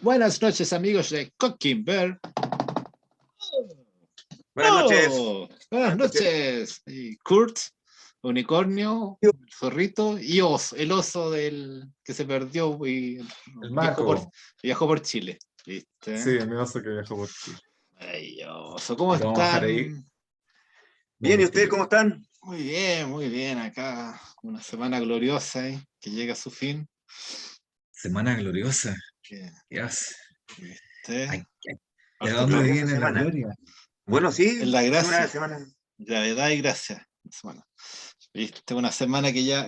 Buenas noches, amigos de Cooking Bear. Buenas noches. Buenas noches. Y Kurt, unicornio, el zorrito y el oso que se perdió y El viajó por Chile. ¿Viste? Sí, mi oso que viajó por Chile. Ay, oso, ¿cómo Lo vamos a dejar ahí. están? Bien, ¿y ustedes cómo están? Muy bien. Acá una semana gloriosa que llega a su fin. Semana gloriosa. ¿Qué? Dios. ¿Viste? ¿De dónde viene la gloria? Bueno, sí, Es la gracia. una semana. Gravedad y gracia. Bueno, viste, una semana que ya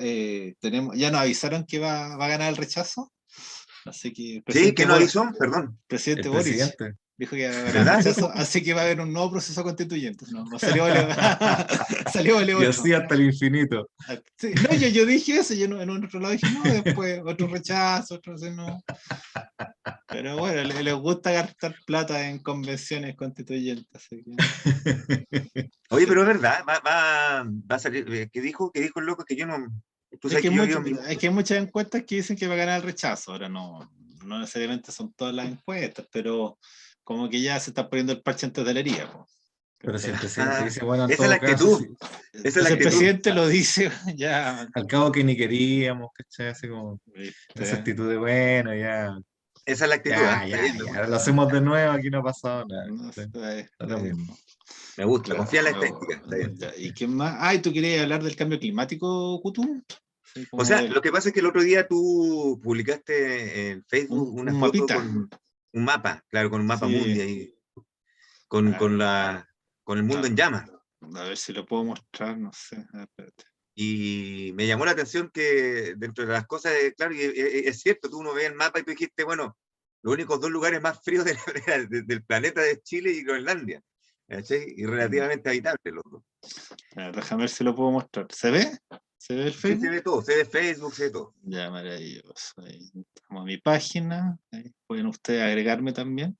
tenemos, ya nos avisaron que va a ganar el rechazo. Así que Sí, ¿qué nos avisó? Perdón. Presidente El Boric presidente. dijo que iba a ganar el ¿Verdad? rechazo, así que va a haber un nuevo proceso constituyente. No salió vale Y 8. así hasta el infinito. Sí, no, yo dije eso, yo en otro lado dije no, después otro rechazo, otro así, no. Pero bueno, les gusta gastar plata en convenciones constituyentes. Así que... Oye, pero es verdad, va a salir. ¿Qué dijo el loco? Que yo no. Tú sabes que yo digo Es que hay muchas encuestas que dicen que va a ganar el rechazo. Ahora no necesariamente son todas las encuestas, pero como que ya se está poniendo el parche antes de la herida. Pero si el presidente dice, bueno, en esa es la todo caso, actitud. Esa es la el actitud. presidente lo dice ya. al cabo que ni queríamos, ¿cachai? Así como ¿Viste? esa actitud de bueno, ya. Esa es la actitud. Ya, lo hacemos de nuevo, aquí no ha pasado nada. No ¿sí? sé, Lo mismo. Me gusta, claro, confía en la estética. Está bien. ¿Y qué más? Ah, ¿y tú querías hablar del cambio climático, Kutu? Sí, O sea, lo que pasa es que el otro día tú publicaste en Facebook una foto mapita. con un mapa, claro, con un mapa Sí. mundi ahí, con el mundo en llamas. A ver si lo puedo mostrar, no sé. Espérate. Y me llamó la atención que dentro de las cosas, claro, y es cierto, tú uno ve el mapa y tú dijiste, bueno, los únicos dos lugares más fríos del planeta es Chile y Groenlandia, ¿cachai? Y relativamente habitables los dos. A ver, déjame ver si lo puedo mostrar. ¿Se ve? ¿Se ve el Facebook? Sí, se ve todo, se ve Facebook, se ve todo. Ya, maravilloso. Ahí estamos a mi página. Ahí pueden ustedes agregarme también.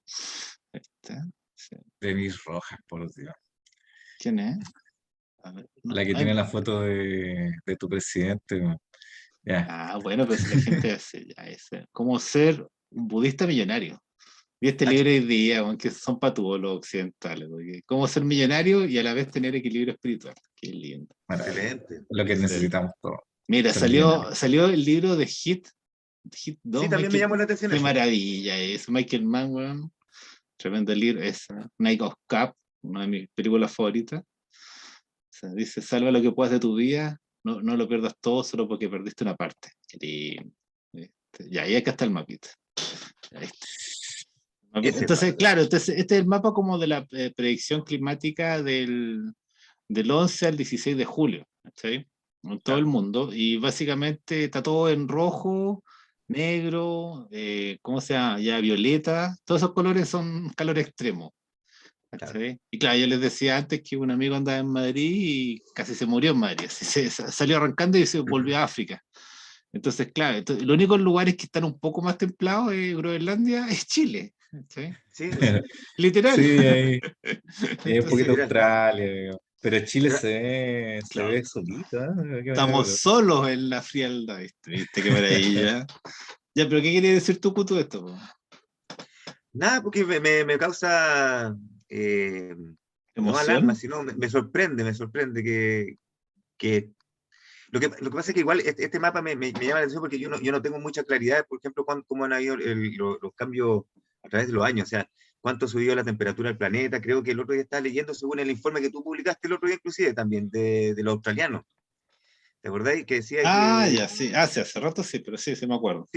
Sí. Denise Rojas, por Dios. ¿Quién es? A ver, La que tiene la foto de tu presidente. Ya. Ah, bueno, pero si la gente hace ya ese. ¿Cómo ser un budista millonario? Vi este libro hoy día, aunque son para todos los occidentales. Porque cómo ser millonario y a la vez tener equilibrio espiritual. Qué lindo. Excelente. Lo que necesitamos todos. Mira, salió el libro de Hit 2. Sí, también me llamó la atención Qué eso. maravilla es. Michael Mann, weón. Tremendo libro. Es Night of Cup, una de mis películas favoritas. O sea, dice, salva lo que puedas de tu vida, no lo pierdas todo solo porque perdiste una parte. Qué lindo. Ya, y acá está el mapita. Entonces, claro, este es el mapa como de la predicción climática del 11 al 16 de julio, ¿sí? En todo el mundo, y básicamente está todo en rojo, negro, ¿cómo se llama? Ya violeta, todos esos colores son calor extremo. Claro. Y claro, yo les decía antes que un amigo andaba en Madrid y casi se murió en Madrid, así salió arrancando y se volvió a África. Entonces, claro, los únicos lugares que están un poco más templados de Groenlandia es Chile. ¿Sí? Sí, Literal. Sí, ahí un poquito mira. Australia, pero Chile Pero- se ve solito. Estamos solos en la frialdad, ¿viste? Qué maravilla. Ya, pero ¿qué quería decir tú, Kutu, esto? Nada, porque me causa no alarma, sino me sorprende que lo que pasa es que igual este mapa me llama la atención porque yo no tengo mucha claridad, por ejemplo, cómo han habido los cambios a través de los años, o sea, cuánto subió la temperatura del planeta. Creo que el otro día estaba leyendo, según el informe que tú publicaste el otro día, inclusive también, de los australianos. ¿Te acordáis? Que decía que... Ya, sí. Hace rato sí, pero sí me acuerdo.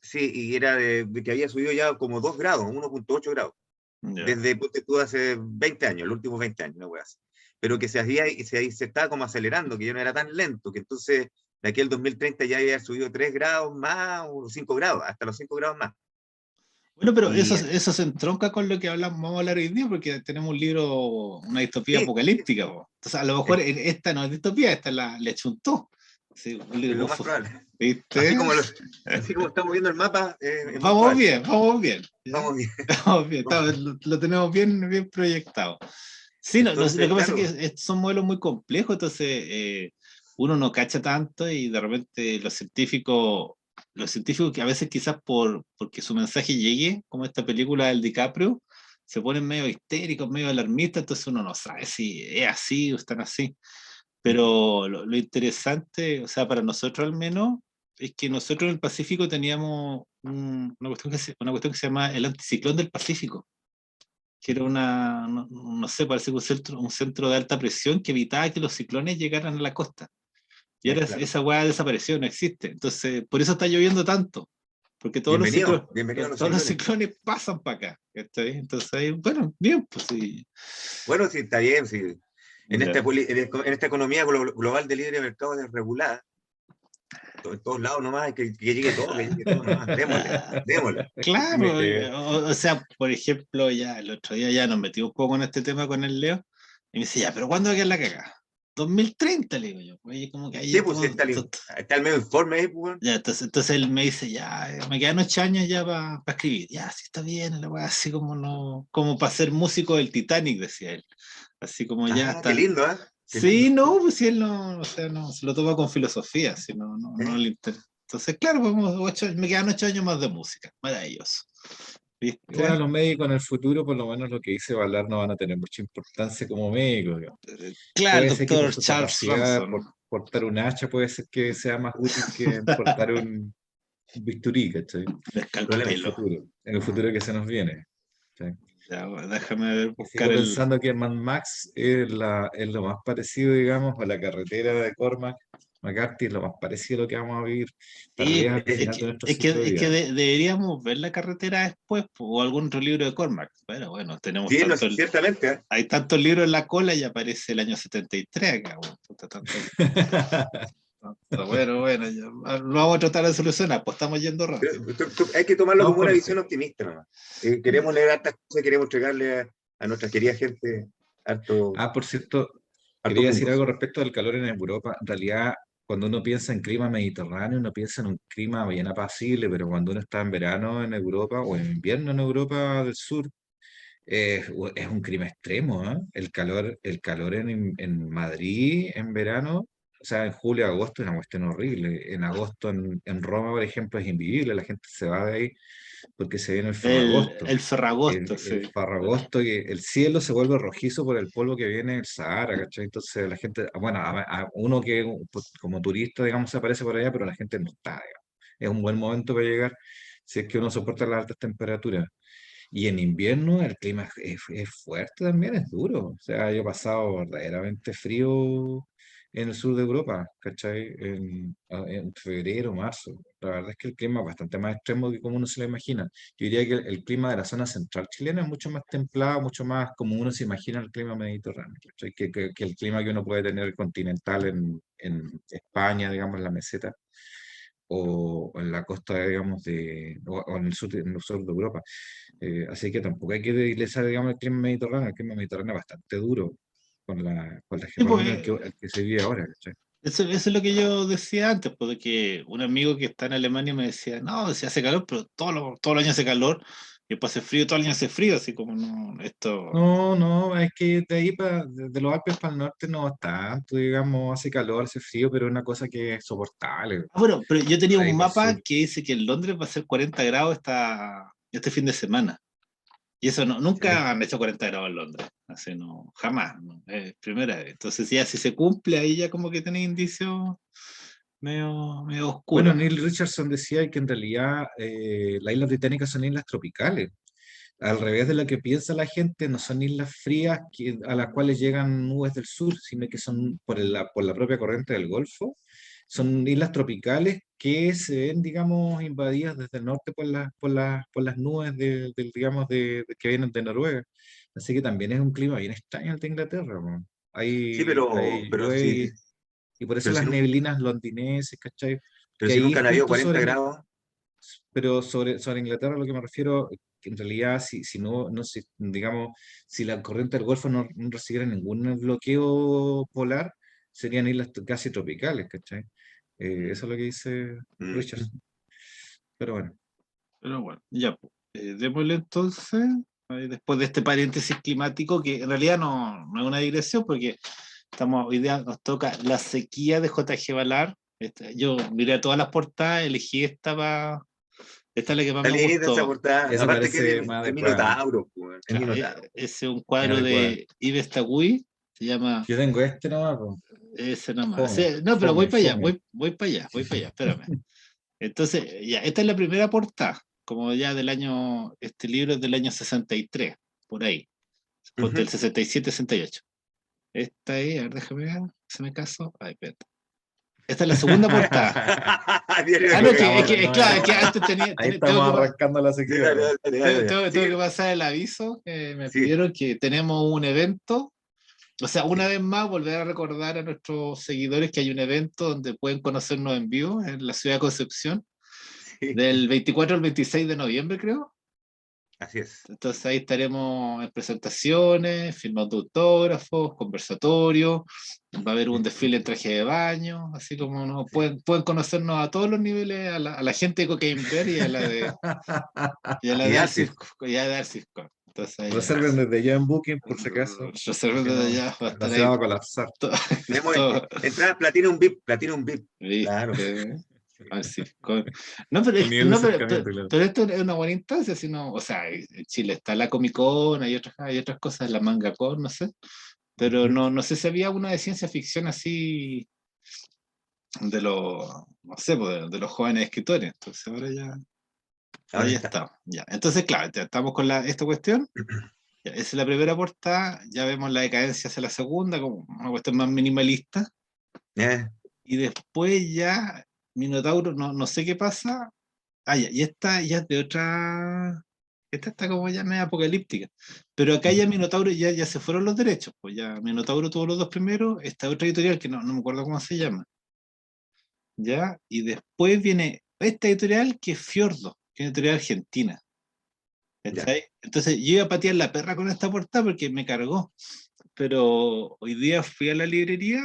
Sí, y era de que había subido ya como 2 grados, 1,8 grados. Ya. Desde tú hace 20 años, los últimos 20 años, no voy a hacer. Pero que se estaba como acelerando, que ya no era tan lento, que entonces de aquí al 2030 ya había subido 3 grados más o 5 grados, hasta los 5 grados más. Bueno, pero eso se entronca con lo que vamos a hablar hoy día, porque tenemos un libro, una distopía apocalíptica. Entonces, a lo mejor esta no es distopía, esta le chuntó. Sí, un libro, es lo más probable. ¿viste? Así como estamos viendo el mapa. Vamos bien. Vamos bien. Lo tenemos bien proyectado. Sí, entonces, lo que pasa es que son modelos muy complejos, entonces uno no cacha tanto y de repente los científicos los científicos que a veces quizás porque su mensaje llegue, como esta película del DiCaprio, se ponen medio histéricos, medio alarmistas, entonces uno no sabe si es así o están así. Pero lo interesante, o sea, para nosotros al menos, es que nosotros en el Pacífico teníamos una cuestión que se llama el anticiclón del Pacífico, que era no sé, parece que un centro de alta presión que evitaba que los ciclones llegaran a la costa. Y ahora Claro. esa hueá desapareció, no existe. Entonces, por eso está lloviendo tanto. Porque Bienvenido a los todos los ciclones. ciclones pasan para acá. ¿Está bien? Entonces, bueno, bien, pues sí. Bueno, sí, está bien, sí. En Ya. esta economía global de libre mercado desregulada, en todos lados nomás, que llegue todo nomás, démosle. Claro, Mete- o sea, por ejemplo, ya el otro día ya nos metimos un poco en este tema con el Leo, y me dice, ya, pero ¿cuándo va a quedar la cagada? 2030, le digo yo. Oye, como que Sí, ahí pues sí, todo, está el medio informe ahí, pues. ya, entonces él me dice, ya, me quedan 8 años ya para escribir. Ya, sí está bien, la weá, así como no, como para ser músico del Titanic, decía él. Así como ya Ah, qué está. lindo, ¿eh? Qué lindo. Sí, no, pues si él no, o sea, no, se lo toma con filosofía, si no le interesa. Entonces, claro, me quedan 8 años más de música, maravilloso. Igual ¿Viste? a los médicos en el futuro, por lo menos lo que dice Valar, no van a tener mucha importancia como médicos, digamos. Claro, el Puede ser que por doctor su Charles capacidad, por Ramson. portar un hacha, puede ser que sea más útil que portar un bisturí, ¿cachai? De escalpelo. En el futuro que se nos viene. ¿Cachai? Ya, bueno, déjame ver, Y buscar sigo el. pensando que Mad Max es lo más parecido, digamos, a la carretera de Cormac McCarthy, es lo más parecido a lo que vamos a vivir. En Sí, realidad, al final de nuestro ciclo de es que vida. deberíamos ver la carretera después, o algún otro libro de Cormac. Pero bueno, tenemos Sí, no, ciertamente, ¿eh? hay tantos libros en la cola y aparece el año 73 acá. Bueno, puta, bueno, ya, lo vamos a tratar de solucionar, pues estamos yendo rápido. Pero hay que tomarlo Vamos como con una el visión tema. optimista nomás. Queremos leer hartas cosas, queremos entregarle a nuestra querida gente harto, Ah, por cierto, hartos quería decir algo mundos. respecto al calor en Europa. En realidad, cuando uno piensa en clima mediterráneo, uno piensa en un clima bien apacible, pero cuando uno está en verano en Europa o en invierno en Europa del Sur, es un clima extremo, ¿eh? El calor en Madrid en verano, o sea, en julio, agosto es una cuestión horrible. En agosto en Roma, por ejemplo, es invivible, la gente se va de ahí porque se viene el Ferragosto. El Ferragosto, El sí. Farragosto, que el cielo se vuelve rojizo por el polvo que viene del Sahara, ¿cachai? Entonces la gente, bueno, a uno que pues, como turista, digamos, se aparece por allá, pero la gente no está, digamos. Es un buen momento para llegar si es que uno soporta las altas temperaturas. Y en invierno el clima es fuerte también, es duro. O sea, yo he pasado verdaderamente frío en el sur de Europa, ¿cachai? En febrero, marzo. La verdad es que el clima es bastante más extremo que como uno se lo imagina. Yo diría que el clima de la zona central chilena es mucho más templado, mucho más como uno se imagina el clima mediterráneo, ¿cachai? Que el clima que uno puede tener continental en España, digamos, en la meseta, o en la costa, digamos, o en el sur de Europa. Así que tampoco hay que idealizar, digamos, el clima mediterráneo. El clima mediterráneo es bastante duro Sí, por lo pues, menos el que se vive ahora, ¿cachai? eso es lo que yo decía antes, porque un amigo que está en Alemania me decía, no, se hace calor, pero todo el año hace calor, y después hace frío, todo el año hace frío, así como no, esto. No, no, es que de ahí de los Alpes para el norte no es tanto, digamos, hace calor, hace frío, pero es una cosa que es soportable. Ah, bueno, pero yo tenía Ahí un para el mapa sur. que dice que en Londres va a ser 40 grados este fin de semana. Y eso no, Sí. nunca han hecho 40 grados en Londres. Así no, jamás, no, es primera vez. Entonces ya si se cumple, ahí ya como que tiene indicios medio Bueno, oscuros. Neil Richardson decía que en realidad las islas británicas son islas tropicales. Al revés de lo que piensa la gente, no son islas frías a las cuales llegan nubes del sur, sino que son por la propia corriente del Golfo. Son islas tropicales que se ven, digamos, invadidas desde el norte por las nubes digamos, que vienen de Noruega. Así que también es un clima bien extraño el de Inglaterra, po. Sí, Hay pero llueve sí, y por eso pero las si, neblinas londinenses, ¿cachai? pero Que si ahí nunca han habido justo 40 grados. pero sobre Inglaterra lo que me refiero, que en realidad si no digamos, si la corriente del Golfo no recibiera ningún bloqueo polar, serían islas casi tropicales, ¿cachai? Eso es lo que dice Mm. Richardson. Pero bueno, Pero bueno, ya, pues, démosle entonces, después de este paréntesis climático, que en realidad no es una digresión, porque hoy día nos toca la sequía de J.G. Ballard, Yo miré todas las portadas, elegí esta es la que más me Dale de esa gustó. portada. Esa Aparte que parece más es adecuada. Minotauro, pues, es Minotauro. Ese es un Más cuadro adecuada. de Yves Tagui, se llama Yo tengo este nomás, po. ese nomás. Fome, No, pero voy fome, para allá, fome. voy para allá, espérame. Entonces, ya, esta es la primera portada, como ya del año, este libro es del año 63, por ahí, ponte el 67, 68. Esta es, a ver, déjame ver, se me caso. Ay, espérate. Esta es la segunda portada. Diario Ah, de no, Coca-Cola. claro, que antes Ahí tengo estamos arrancando la sección. tengo que pasar el aviso, que me Sí. pidieron que tenemos un evento. O sea, una vez más, volver a recordar a nuestros seguidores que hay un evento donde pueden conocernos en vivo en la ciudad de Concepción, Sí. del 24 al 26 de noviembre, creo. Así es. Entonces ahí estaremos en presentaciones, firmando autógrafos, conversatorios, va a haber un desfile en traje de baño, así como ¿no? pueden conocernos a todos los niveles, a la gente de Cocaine Bear y a la de, y a la Y de Arcis. Arcisco. Entonces ahí Reserven desde ya en Booking, por si acaso. reserven Que desde no, allá, va a no estar se ahí va a colapsar. Tenemos todo, entrada Platinum VIP, Platinum VIP. Claro. ¿viste? Sí. Así, no, pero, Con nivel de no, acercamiento, claro. pero esto es una buena instancia, sino, o sea, en Chile está la Comic Con, hay otras cosas, la Manga Con, no sé, pero Ujú. no sé si había una de ciencia ficción así de los, no sé, pues, de los jóvenes escritores, entonces ahora Ahora ya está. está, ya. Entonces, claro, ya estamos con esta cuestión, ya, esa es la primera portada, ya vemos la decadencia hacia la segunda, como una cuestión más minimalista, y después ya Minotauro, no sé qué pasa. Ah, ya, y esta ya es de otra. Esta está como ya medio apocalíptica. Pero acá ya Minotauro ya se fueron los derechos. Pues ya Minotauro tuvo los dos primeros. Esta otra editorial que no me acuerdo cómo se llama. ¿Ya? Y después viene esta editorial que es Fiordo, que es una editorial argentina. Ya. ¿Cachai? Entonces yo iba a patear la perra con esta portada porque me cargó. Pero hoy día fui a la librería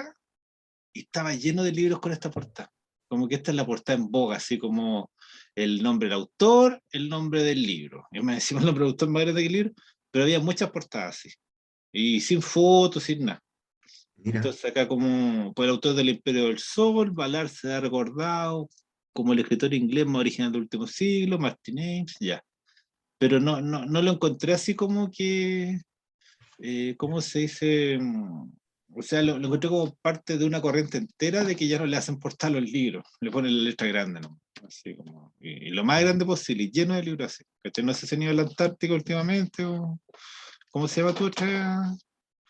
y estaba lleno de libros con esta portada. Como que esta es la portada en boga, así como el nombre del autor, el nombre del libro. Y me decimos el nombre del autor más grande que el libro, pero había muchas portadas así. Y sin fotos, sin nada. Mira. Entonces acá como por el autor del Imperio del Sol, Ballard se ha recordado como el escritor inglés más original del último siglo, Martin Ames, ya. Pero no lo encontré así como que ¿cómo se dice? O sea, lo encontré como parte de una corriente entera de que ya no le hacen portar los libros, le ponen la letra grande, ¿no? Así como, y lo más grande posible, y lleno de libros así. ¿Cachai? No sé si han ido a la Antártica últimamente o ¿cómo se llama tu otra?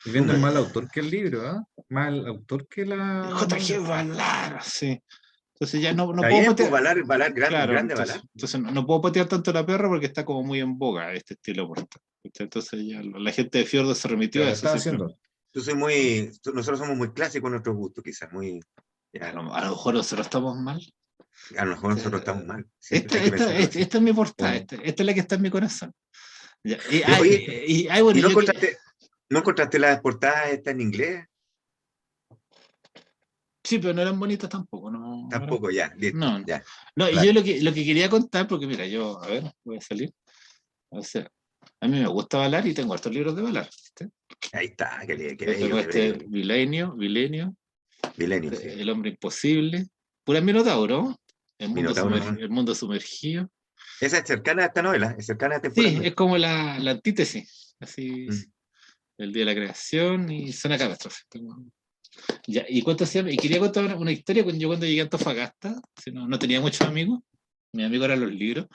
Y venden Nunca. más el autor que el libro, ¿ah? Más el autor que la manga. JG Ballard, sí. Entonces ya no Está puedo bien, pues patear, Valar, grande, claro, grande Valar. entonces no puedo patear tanto la perra porque está como muy en boga este estilo de portada. Entonces ya la gente de Fiordo se remitió Pero a lo eso está haciendo. simplemente. Nosotros somos muy clásicos en nuestros gustos, quizás, muy, A ya, a lo mejor nosotros estamos mal. a lo mejor nosotros estamos mal, siempre hay que pensarlo así. Esta es mi portada, Como- esta es la que está en mi corazón. Ya, Oye, bueno, ¿y yo que. no encontraste las portadas estas en inglés? Sí, pero no eran bonitas tampoco, Tampoco, ya, listo, no. ya, No, y yo claro. lo que quería contar, porque mira, yo, a ver, voy a salir. O sea, a mí me gusta Valar y tengo hartos libros de Valar. ¿Viste? Ahí está, qué Yo tengo bello, qué este bello. Milenio, Milenio, sí. El hombre imposible, pura Minotauro, Minotauro nomás. el mundo sumergido. Esa es cercana a esta novela, es cercana Sí, es temporalmente. como la antítesis, así, Mm. el día de la creación y Zona Catástrofe. Ya, ¿y cuánto se llama? Y quería contar una historia cuando yo cuando llegué a Antofagasta, si no tenía muchos amigos, mis amigos eran los libros.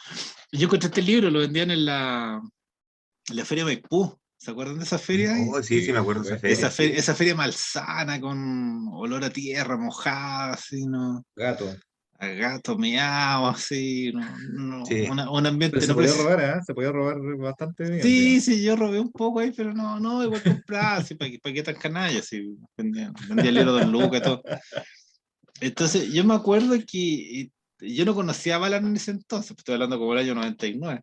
Y yo encontré este libro, lo vendían en la feria Maipú. ¿Se acuerdan de esa feria? Oh, sí, sí, me Sí, acuerdo de esa feria, sí. Esa feria malsana con olor a tierra mojada, así, ¿no? gato. A gato meado, así, Sí. un Pero ambiente, se no podía parece. robar, ¿eh? Se podía robar bastante bien, Sí, digamos. sí, yo robé un poco ahí, pero igual compraba, así, ¿para qué tan canalla? Así, vendía libros de Lucas, todo. Entonces, yo me acuerdo que yo no conocía a Balan en ese entonces, pues, estoy hablando como el año 99,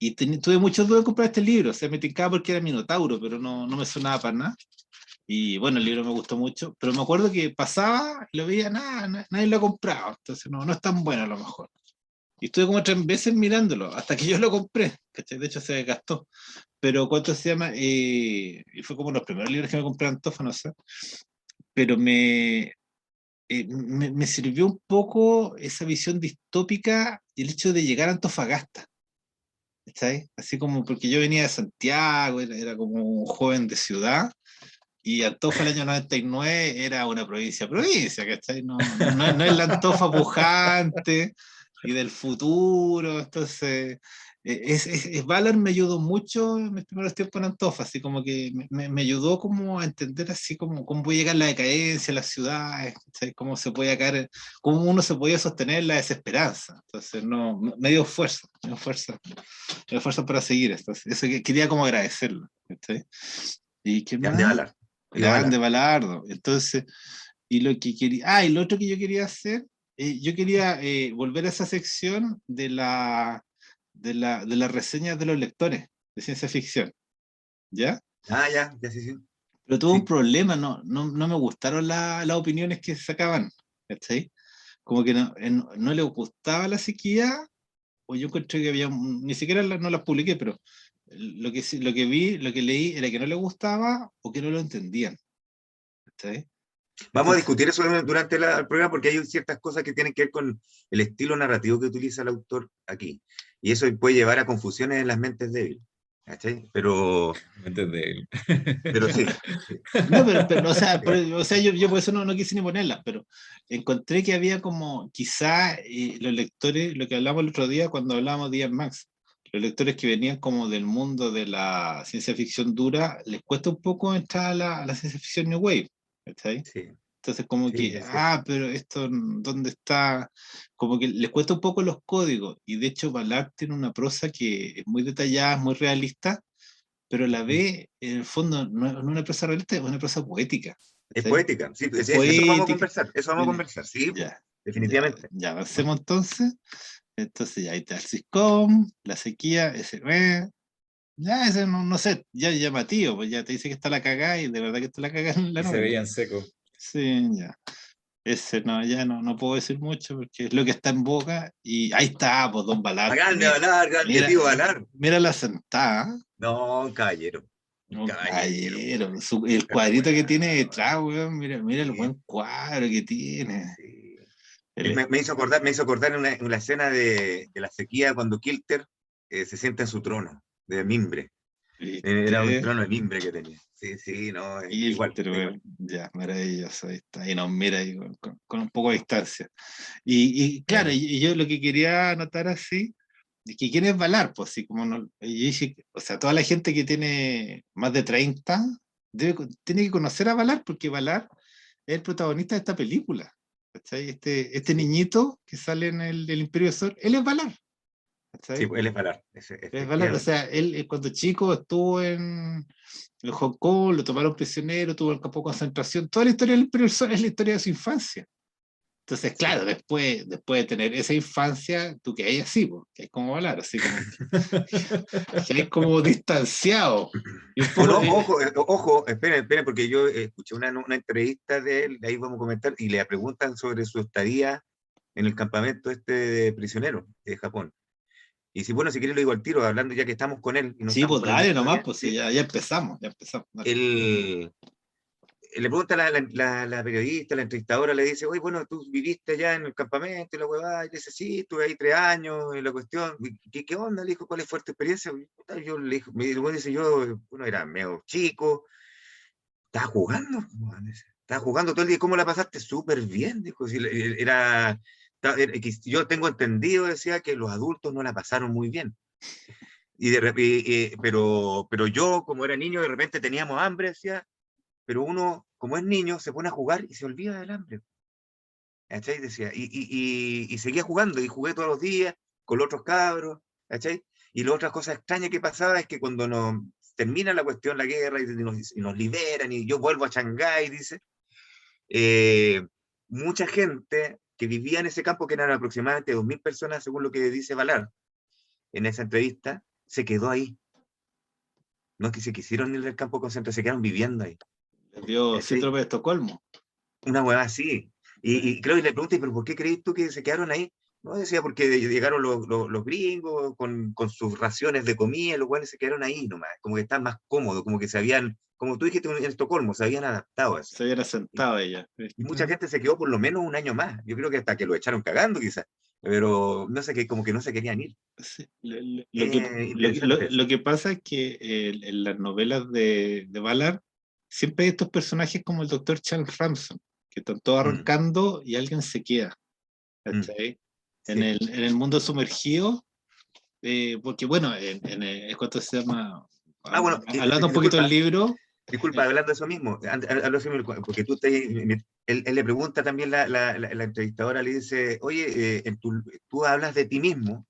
y tuve muchas dudas de comprar este libro, o sea, me tincaba porque era Minotauro, pero no me sonaba para nada. Y bueno, el libro me gustó mucho, pero me acuerdo que pasaba y lo veía, nadie lo ha comprado, entonces no es tan bueno a lo mejor. Y estuve como 3 veces mirándolo, hasta que yo lo compré, ¿cachai? De hecho se gastó. Pero ¿cuánto se llama? Y fue como los primeros libros que me compré en Antofa, no sé. Pero me sirvió un poco esa visión distópica y el hecho de llegar a Antofagasta. ¿Cachai? Así como porque yo venía de Santiago, era como un joven de ciudad, y Antofa el año 99 era una provincia, ¿cachai? No es la Antofa pujante y del futuro, entonces Valar me ayudó mucho en mis primeros tiempos en Antofa, así como que me ayudó como a entender así como cómo puede llegar la decadencia, las ciudades, ¿cachai? Cómo se puede caer, cómo uno se podía sostener en la desesperanza, entonces no, me dio fuerza, me dio fuerza para seguir esto, eso que quería como agradecerlo, ¿cachai? ¿Y qué Grande más? Valar. Grande Balardo. Entonces, y lo que quería, y lo otro que yo quería hacer, yo quería volver a esa sección de las reseñas de los lectores de ciencia ficción, ¿ya? Ya, sí. Pero tuve un Sí. problema, no me gustaron las opiniones que sacaban, ¿cachai? Como que no les gustaba la sequía, o yo encontré que había, ni siquiera no las publiqué, pero lo que vi, lo que leí era que no les gustaba o que no lo entendían, ¿cachai? Vamos a Entonces, discutir eso durante el programa porque hay ciertas cosas que tienen que ver con el estilo narrativo que utiliza el autor aquí. Y eso puede llevar a confusiones en las mentes débiles. ¿Cachai? Pero sí. no, pero o sea, o sea yo por eso no quise ni ponerlas, pero encontré que había como, quizá los lectores, lo que hablamos el otro día cuando hablábamos de Ian Max, los lectores que venían como del mundo de la ciencia ficción dura, les cuesta un poco entrar a la ciencia ficción New Wave, ¿cachai? Sí, Entonces como sí, que, es cierto. pero esto, ¿dónde está? Como que les cuesta un poco los códigos, y de hecho Ballard tiene una prosa que es muy detallada, es muy realista, pero la ve, en el fondo, no es una prosa realista, es una prosa poética. Es ¿Sí? poética, sí, Es eso poética. vamos a Tiene, conversar, sí, ya, definitivamente. ya avancemos entonces. Entonces ya ahí está el sitcom, la sequía, ya ese no sé, ya es llamativo, pues ya te dice que está la cagada y de verdad que está la cagada en la Y se novela. veían seco. Sí, ya. Ese no, ya no puedo decir mucho porque es lo que está en boca y ahí está, pues Don A Balarte, grande mira, Valar, grande mira, tío Valar. mira la sentada. No, un caballero, un Un caballero, caballero, el tal cuadrito que cual, tiene detrás, weón, mira el sí, buen cuadro que tiene. sí. El Me hizo acordar en la escena de la sequía cuando Kilter se sienta en su trono de mimbre. Era un ¿viste? trono de mimbre que tenía. Sí, sí, no, igual, igual. Ya, maravilloso, ahí está, y nos mira ahí con un poco de distancia. Y claro, Mira, y yo lo que quería anotar así, es que quién es Valar, pues sí, como no, yo dije, o sea, toda la gente que tiene más de 30 tiene que conocer a Valar, porque Valar es el protagonista de esta película. ¿Cachai? Este Sí, niñito que sale en el Imperio del Sur, él es Valar. sí, ¿Cachai? él es Valar, Es Valar, o efectivamente. sea, él cuando chico estuvo en Hong Kong, lo tomaron prisionero, tuvo el campo de concentración, toda la historia del Imperio del Sur es la historia de su infancia. Entonces, Sí. claro, después de tener esa infancia, tú que hay así, que hay como hablar, así como que hay como distanciado. Y un poco, Bueno, ojo, esperen, porque yo escuché una entrevista de él, de ahí vamos a comentar, y le preguntan sobre su estadía en el campamento este de prisioneros de Japón. Y si, bueno, si quieres lo digo al tiro, hablando ya que estamos con él y no sí, estamos pues por el dale mundo nomás, todavía, pues sí, ¿sí? ya empezamos, dale. Él, le pregunta la periodista, la entrevistadora, le dice, oye, bueno, tú viviste allá en el campamento y la huevada, y le dice, sí, estuve ahí 3 años, y la cuestión, ¿qué onda? Le dijo, ¿cuál fue tu experiencia? Yo le dije, dice, yo, bueno, era medio chico, estaba jugando, estaba jugando todo el día, ¿cómo la pasaste? Súper bien, dijo, si yo tengo entendido, decía, que los adultos no la pasaron muy bien. Y pero yo, como era niño, de repente teníamos hambre, decía, pero uno, como es niño, se pone a jugar y se olvida del hambre. ¿Cachai? Decía, y seguía jugando, y jugué todos los días con los otros cabros, ¿cachai? Y la otra cosa extraña que pasaba es que cuando nos termina la cuestión, la guerra, y nos liberan, y yo vuelvo a Shanghái, dice, eh, mucha gente que vivía en ese campo, que eran aproximadamente 2000 personas, según lo que dice Valar en esa entrevista, se quedó ahí. No es que se quisieron ir del campo de concentración, se quedaron viviendo ahí. Les dio ¿Cachai? síndrome de Estocolmo. Una hueá así. Y creo que le pregunté, ¿pero por qué crees tú que se quedaron ahí? No, decía porque llegaron los gringos con sus raciones de comida, los cuales se quedaron ahí nomás, como que están más cómodos, como que se habían, como tú dijiste en Estocolmo, se habían adaptado a eso. Se habían asentado ella. Y mucha gente se quedó por lo menos un año más. Yo creo que hasta que lo echaron cagando, quizás. Pero no sé, que como que no se querían ir. Sí, Interesante eso. lo que pasa es que en las novelas de Ballard siempre hay estos personajes como el doctor Charles Ramson, que están todos arrancando y alguien se queda. ¿Cachai? Sí. En el mundo sumergido, porque bueno, ¿cuánto se llama? Bueno, Hablando un poquito del libro. Disculpa, hablando de eso mismo, porque él le pregunta también la entrevistadora, le dice, oye, tú hablas de ti mismo,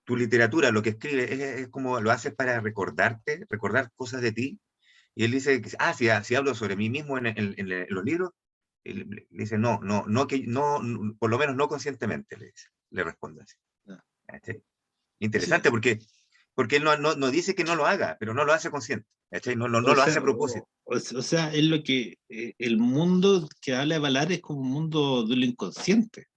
tu literatura, lo que escribes, es como lo haces para recordar cosas de ti. Y él dice, si hablo sobre mí mismo en los libros, le dice, no, por lo menos no conscientemente, le responde así. ¿Cachai? Interesante, Sí. porque él no dice que no lo haga, pero no lo hace consciente. ¿Cachai? No lo hace a propósito. O sea, es lo que el mundo que habla de Ballard es como un mundo de lo inconsciente.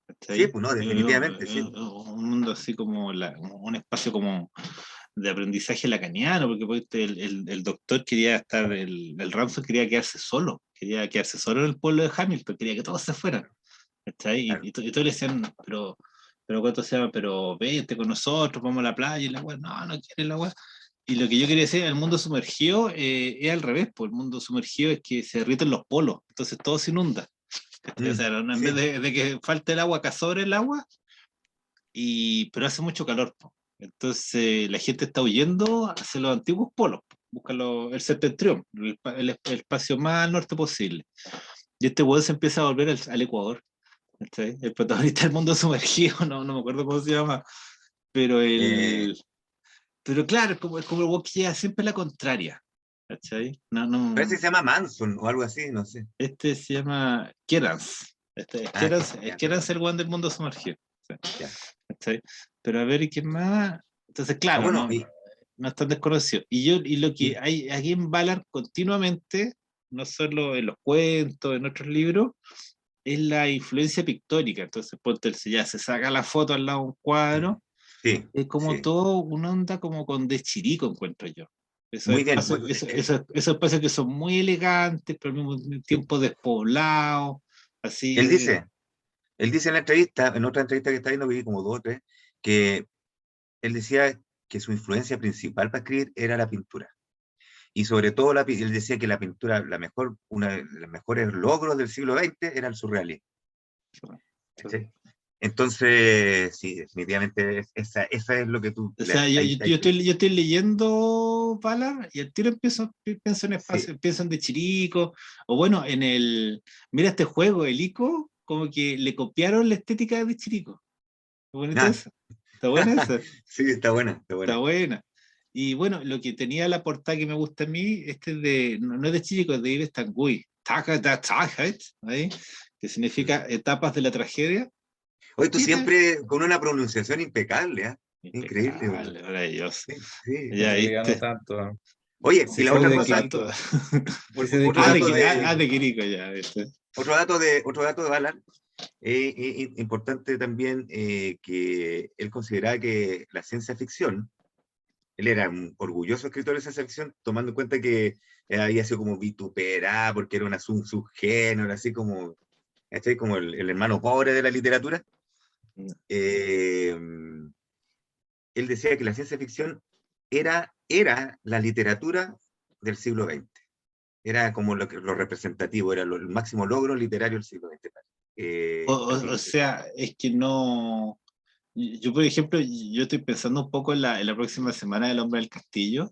Sí, ¿Cachai? pues no, definitivamente, sí. Un mundo así como un espacio como de aprendizaje lacaniano, porque pues, el doctor quería estar, el Ramson quería quedarse solo en el pueblo de Hamilton, quería que todos se fueran. ¿Cachai? Claro. Y todos le decían, pero ¿cuánto se llama? Pero vete con nosotros, vamos a la playa, y la weá, no quiere la weá. Y lo que yo quería decir, el mundo sumergido es al revés, pues el mundo sumergido es que se derriten los polos, entonces todo se inunda. O sea, en vez Sí. de que falte el agua, acá sobre el agua, pero hace mucho calor. Po. Entonces la gente está huyendo hacia los antiguos polos, busca el septentrión, el espacio más al norte posible. Y este weón se empieza a volver al Ecuador. ¿Cachai? El protagonista del mundo sumergido, no me acuerdo cómo se llama, pero pero claro, es como el weón que llega siempre la contraria. ¿Cachai? Parece que se llama Manson o algo así, no sé. Este se llama Kerans. Ya, Kerans perdón. el one del mundo sumergido. Ya. ¿Cachai? Pero a ver, ¿y qué más? Entonces, claro, Bueno, no es tan desconocido. Y lo que y- hay aquí en Ballard continuamente, no solo en los cuentos, en otros libros, es la influencia pictórica. Entonces, ponte ya se saca la foto al lado de un cuadro, sí, es como sí. todo una onda como con De Chirico, encuentro yo. Muy bien. Esos espacios que son muy elegantes, pero al mismo Sí. tiempo despoblados, así. Él dice, él dice en la entrevista, en otra entrevista que está viendo, que vi como 2 o 3, que él decía que su influencia principal para escribir era la pintura. Y sobre todo, él decía que la pintura, uno de los mejores logros del siglo XX era el surrealismo. ¿Sí? Entonces, sí, definitivamente esa es lo que tú... O sea, yo estoy leyendo Ballard y al tiro pienso en Sí. espacio, pienso en De Chirico, o bueno, mira este juego, el ICO, como que le copiaron la estética de De Chirico. ¿Está bonito Ah. eso? ¿Está buena esa? Sí, está buena, está Está buena. buena. Y bueno, lo que tenía la portada que me gusta a mí, no es de Chirico, es de Yves Tanguy, ahí, que significa etapas de la tragedia. Oye, tú ¿Viste? siempre con una pronunciación impecable, ¿eh? Increíble, bro. Impecable, maravilloso. Sí, sí. Ya, Otro día no ¿viste? tanto. Oye, y Sí la sé otra de cosa, Tanto. Quirico. Sé de otro Quirico, dato de, De Quirico, ya, ¿viste? otro dato de Ballard, importante también, que él consideraba que la ciencia ficción, él era un orgulloso escritor de ciencia ficción, tomando en cuenta que había sido como vituperada, porque era un subgénero, así como, ¿cachai? Como el hermano pobre de la literatura. Eh, Él decía que la ciencia ficción era la literatura del siglo XX. Era como lo representativo, era el máximo logro literario del siglo XX. O sea, es que no. Yo, por ejemplo, yo estoy pensando un poco en la próxima semana del Hombre del Castillo.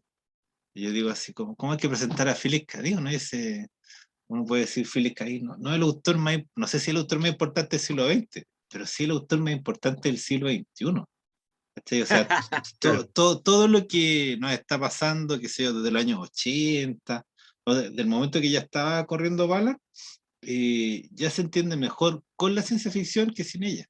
Y yo digo así, ¿cómo hay que presentar a Félix Cadío? ¿No? Uno puede decir Félix Cadío, no es el autor más, no sé si el autor más importante del siglo XX, pero sí el autor más importante del siglo XXI. ¿Cachai? O sea, Claro. todo lo que nos está pasando, qué sé yo, desde los años 80, del momento que ya estaba corriendo bala, ya se entiende mejor con la ciencia ficción que sin ella.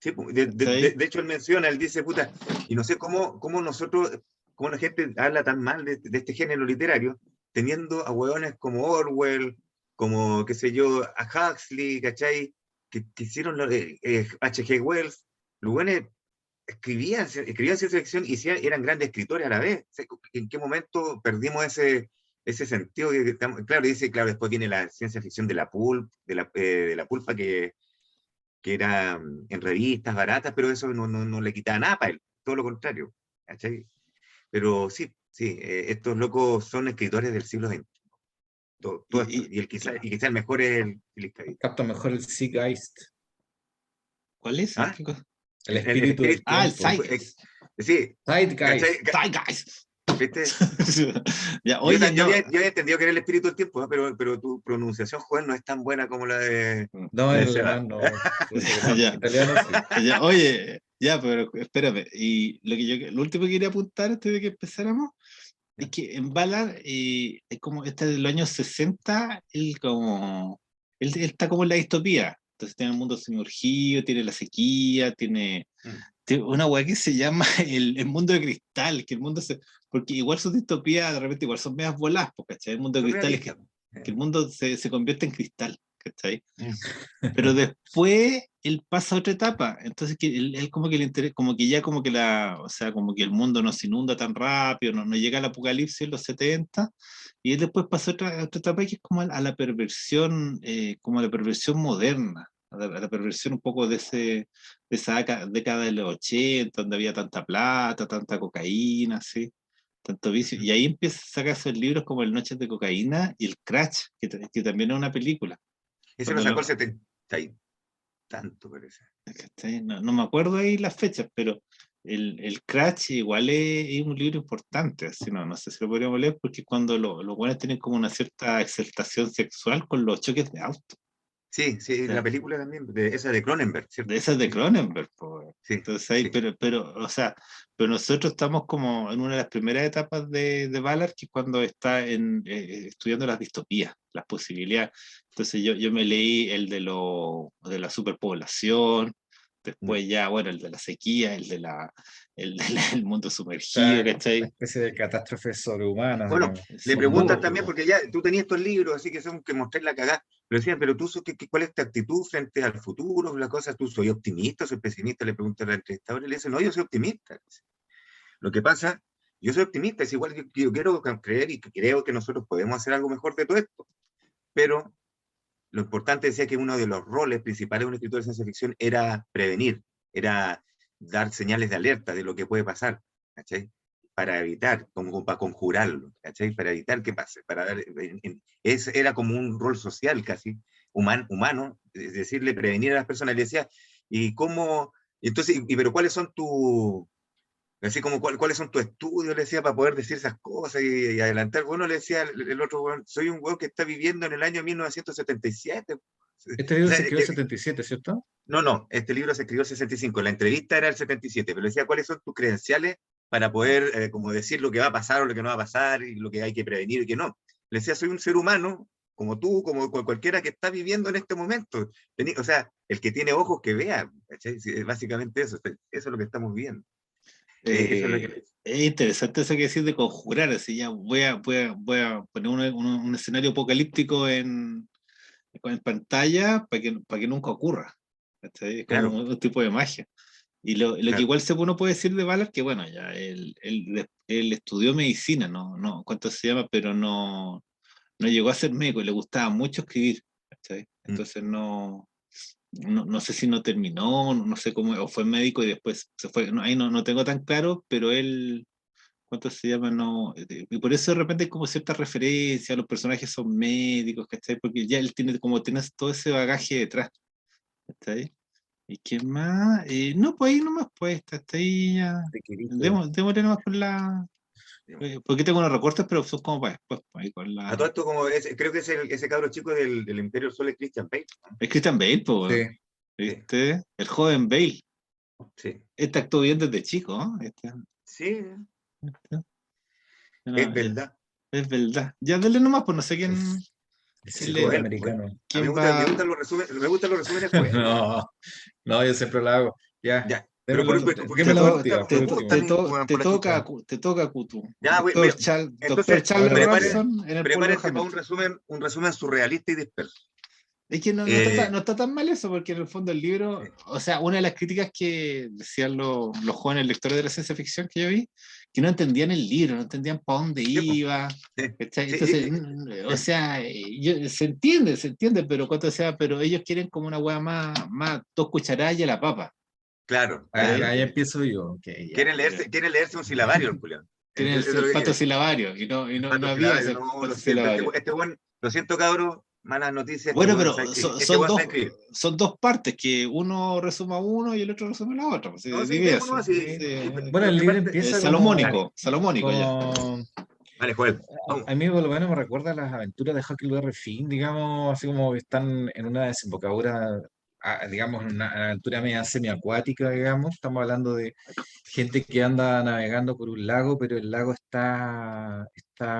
Sí, pues, ¿Cachai? de hecho, él menciona, él dice, puta, y no sé cómo nosotros, cómo la gente habla tan mal de este género literario, teniendo a hueones como Orwell, como, qué sé yo, a Huxley, ¿cachai? que hicieron H.G. Wells, los buenos escribían ciencia ficción y eran grandes escritores a la vez. O sea, ¿en qué momento perdimos ese sentido? Claro, después viene la ciencia ficción de la pulpa que era en revistas baratas, pero eso no le quitaba nada para él, todo lo contrario. ¿Cachai? Pero sí, estos locos son escritores del siglo XX. Todo esto. Y quizá el mejor es el Philip K. Dick. Capta mejor el Zeitgeist. ¿Cuál es? ¿Ah? ¿Qué cosa? El espíritu del Ah, el tiempo. Zeitgeist. Sí. Zeitgeist. Zeitgeist. ¿Viste? Ya, oye, yo había entendido que era el espíritu del tiempo, ¿no? pero tu pronunciación, joven, no es tan buena como la de... No, la en de alemán no. Ya. En italiano sí. Ya, oye, ya, pero espérame. Y lo último que quería apuntar antes de que empezáramos es que en Ballard, es como este de los años 60, él está como en la distopía. Entonces tiene el mundo sumergido, tiene la sequía, tiene una weá que se llama el mundo de cristal, que el mundo porque igual son distopías, de repente igual son medias voladas, ¿cachai? El mundo de cristal es que el mundo se convierte en cristal, ¿cachai? Pero después él pasa a otra etapa, entonces que él como que le interesa, como que ya como que o sea, como que el mundo no se inunda tan rápido, no llega al apocalipsis en los 70, y él después pasa a otra etapa que es como a la perversión, como a la perversión moderna, a la perversión un poco de esa década de los 80, donde había tanta plata, tanta cocaína, ¿sí? Tanto vicio, y ahí empieza a sacar esos libros como El Noches de Cocaína y El Crash, que también es una película. Ese lo sacó el 70 y tanto, parece. No me acuerdo ahí las fechas, pero el Crash igual es un libro importante, así no sé si lo podríamos leer, porque cuando los buenos tienen como una cierta exaltación sexual con los choques de auto. Sí, la película también, esa de Cronenberg, ¿cierto? De esas de Cronenberg, pues. Sí, Entonces ahí, sí. o sea, pero nosotros estamos como en una de las primeras etapas de Ballard, que es cuando está estudiando las distopías, las posibilidades. Entonces yo me leí el de la superpoblación, después ya, bueno, el de la sequía, el mundo sumergido, ¿cachai? Una especie de catástrofe sobrehumana. Bueno, le Son preguntan muy- también, porque ya tú tenías estos libros, así que son que mostrar la cagada. Pero decían, pero tú, ¿cuál es tu actitud frente al futuro? La cosa, ¿tú soy optimista, soy pesimista? Le pregunta al entrevistador y le dice, no, yo soy optimista. Lo que pasa, yo soy optimista, es igual que yo quiero creer y creo que nosotros podemos hacer algo mejor de todo esto. Pero lo importante decía que uno de los roles principales de un escritor de ciencia ficción era prevenir, era dar señales de alerta de lo que puede pasar, ¿cachai? Para evitar, como para conjurarlo, ¿cachai? Para evitar que pase, era como un rol social casi, humano, es decirle, prevenir a las personas. Le decía, ¿y cómo? Entonces, pero ¿cuáles son así como cuáles son tus estudios? Le decía, para poder decir esas cosas y adelantar? Bueno, le decía el otro, bueno, soy un hueón que está viviendo en el año 1977. Este libro se escribió en 77, ¿cierto? No, este libro se escribió en 65, la entrevista era el 77, pero decía, ¿cuáles son tus credenciales para poder como decir lo que va a pasar o lo que no va a pasar y lo que hay que prevenir y que no? Le decía, soy un ser humano, como tú, como cualquiera que está viviendo en este momento. O sea, el que tiene ojos que vea, ¿cachai? Sí, básicamente eso es lo que estamos viendo. Eso es lo que... Es interesante eso que decís de conjurar, así ya voy a poner un escenario apocalíptico en pantalla para que nunca ocurra. ¿Cachai? Es como Claro. un tipo de magia. Y lo Claro. que igual uno puede decir de Ballard, que bueno, ya él estudió medicina, ¿cuánto se llama? Pero no llegó a ser médico, le gustaba mucho escribir. ¿Cachai? Entonces no sé si no terminó, no sé cómo, o fue médico y después se fue, ahí no tengo tan claro, pero él, ¿cuánto se llama? No, y por eso de repente hay como cierta referencia, los personajes son médicos, ¿cachai? Porque ya él tiene todo ese bagaje detrás, ¿cachai? ¿Y qué más? No, pues ahí nomás, pues, hasta ahí ya. Démosle nomás por porque tengo unos recortes, pero son como para después, pues, ahí con A todo esto, creo que es ese cabro chico del Imperio del Sol es Christian Bale, ¿no? Es Christian Bale, pues, Sí. ¿viste? El joven Bale. Sí. Este actuó bien desde chico, ¿no? Sí, No, es verdad. es verdad. Ya dale nomás, pues no sé quién. El ¿Quién psicólogo le- americano. A mí ¿Quién me va? gustan los resúmenes buenos. No, yo siempre lo hago. Ya. Ya, pero porque Deme la me partida, gusta, por me último. gusta a mí, weón, por la chucha. Te toca, Kutu. Ya, Doctor, entonces Charles Ahora la Bronson en el pueblo de prepárense para Hamilton. un resumen surrealista y disperso. Es que no está tan mal eso, porque en el fondo el libro, o sea, una de las críticas que decían los jóvenes lectores de la ciencia ficción que yo vi, que no entendían el libro, no entendían para dónde Sí, po. iba. Sí, ¿Cachai? sí, Entonces, o sea, se entiende, pero cuánto sea, pero ellos quieren como una hueá más dos cucharadas y a la papa. claro, claro. Ahí empiezo yo. Okay, ya. Quieren leerse un silabario, el culiao. Quieren Eso es lo el que pato quieren. silabario, y El no pato había silabario, ese no, lo pato siento. silabario. Este weón, lo siento, cabros, malas noticias, este Bueno, weón no sabe pero escribir. Este weón sabe escribir. son dos partes, que uno resuma uno y el otro resuma la otra. Pues, No, sí, divídase. démonos así. Bueno, De el mi libro parte, empieza como, Salomónico ya. como vale, Joel, vamos. a mí por lo menos me recuerda a las aventuras de Huckleberry Finn, digamos, así como que están en una desembocadura, digamos, en una aventura media semiacuática, digamos. Estamos hablando de gente que anda navegando por un lago, pero el lago está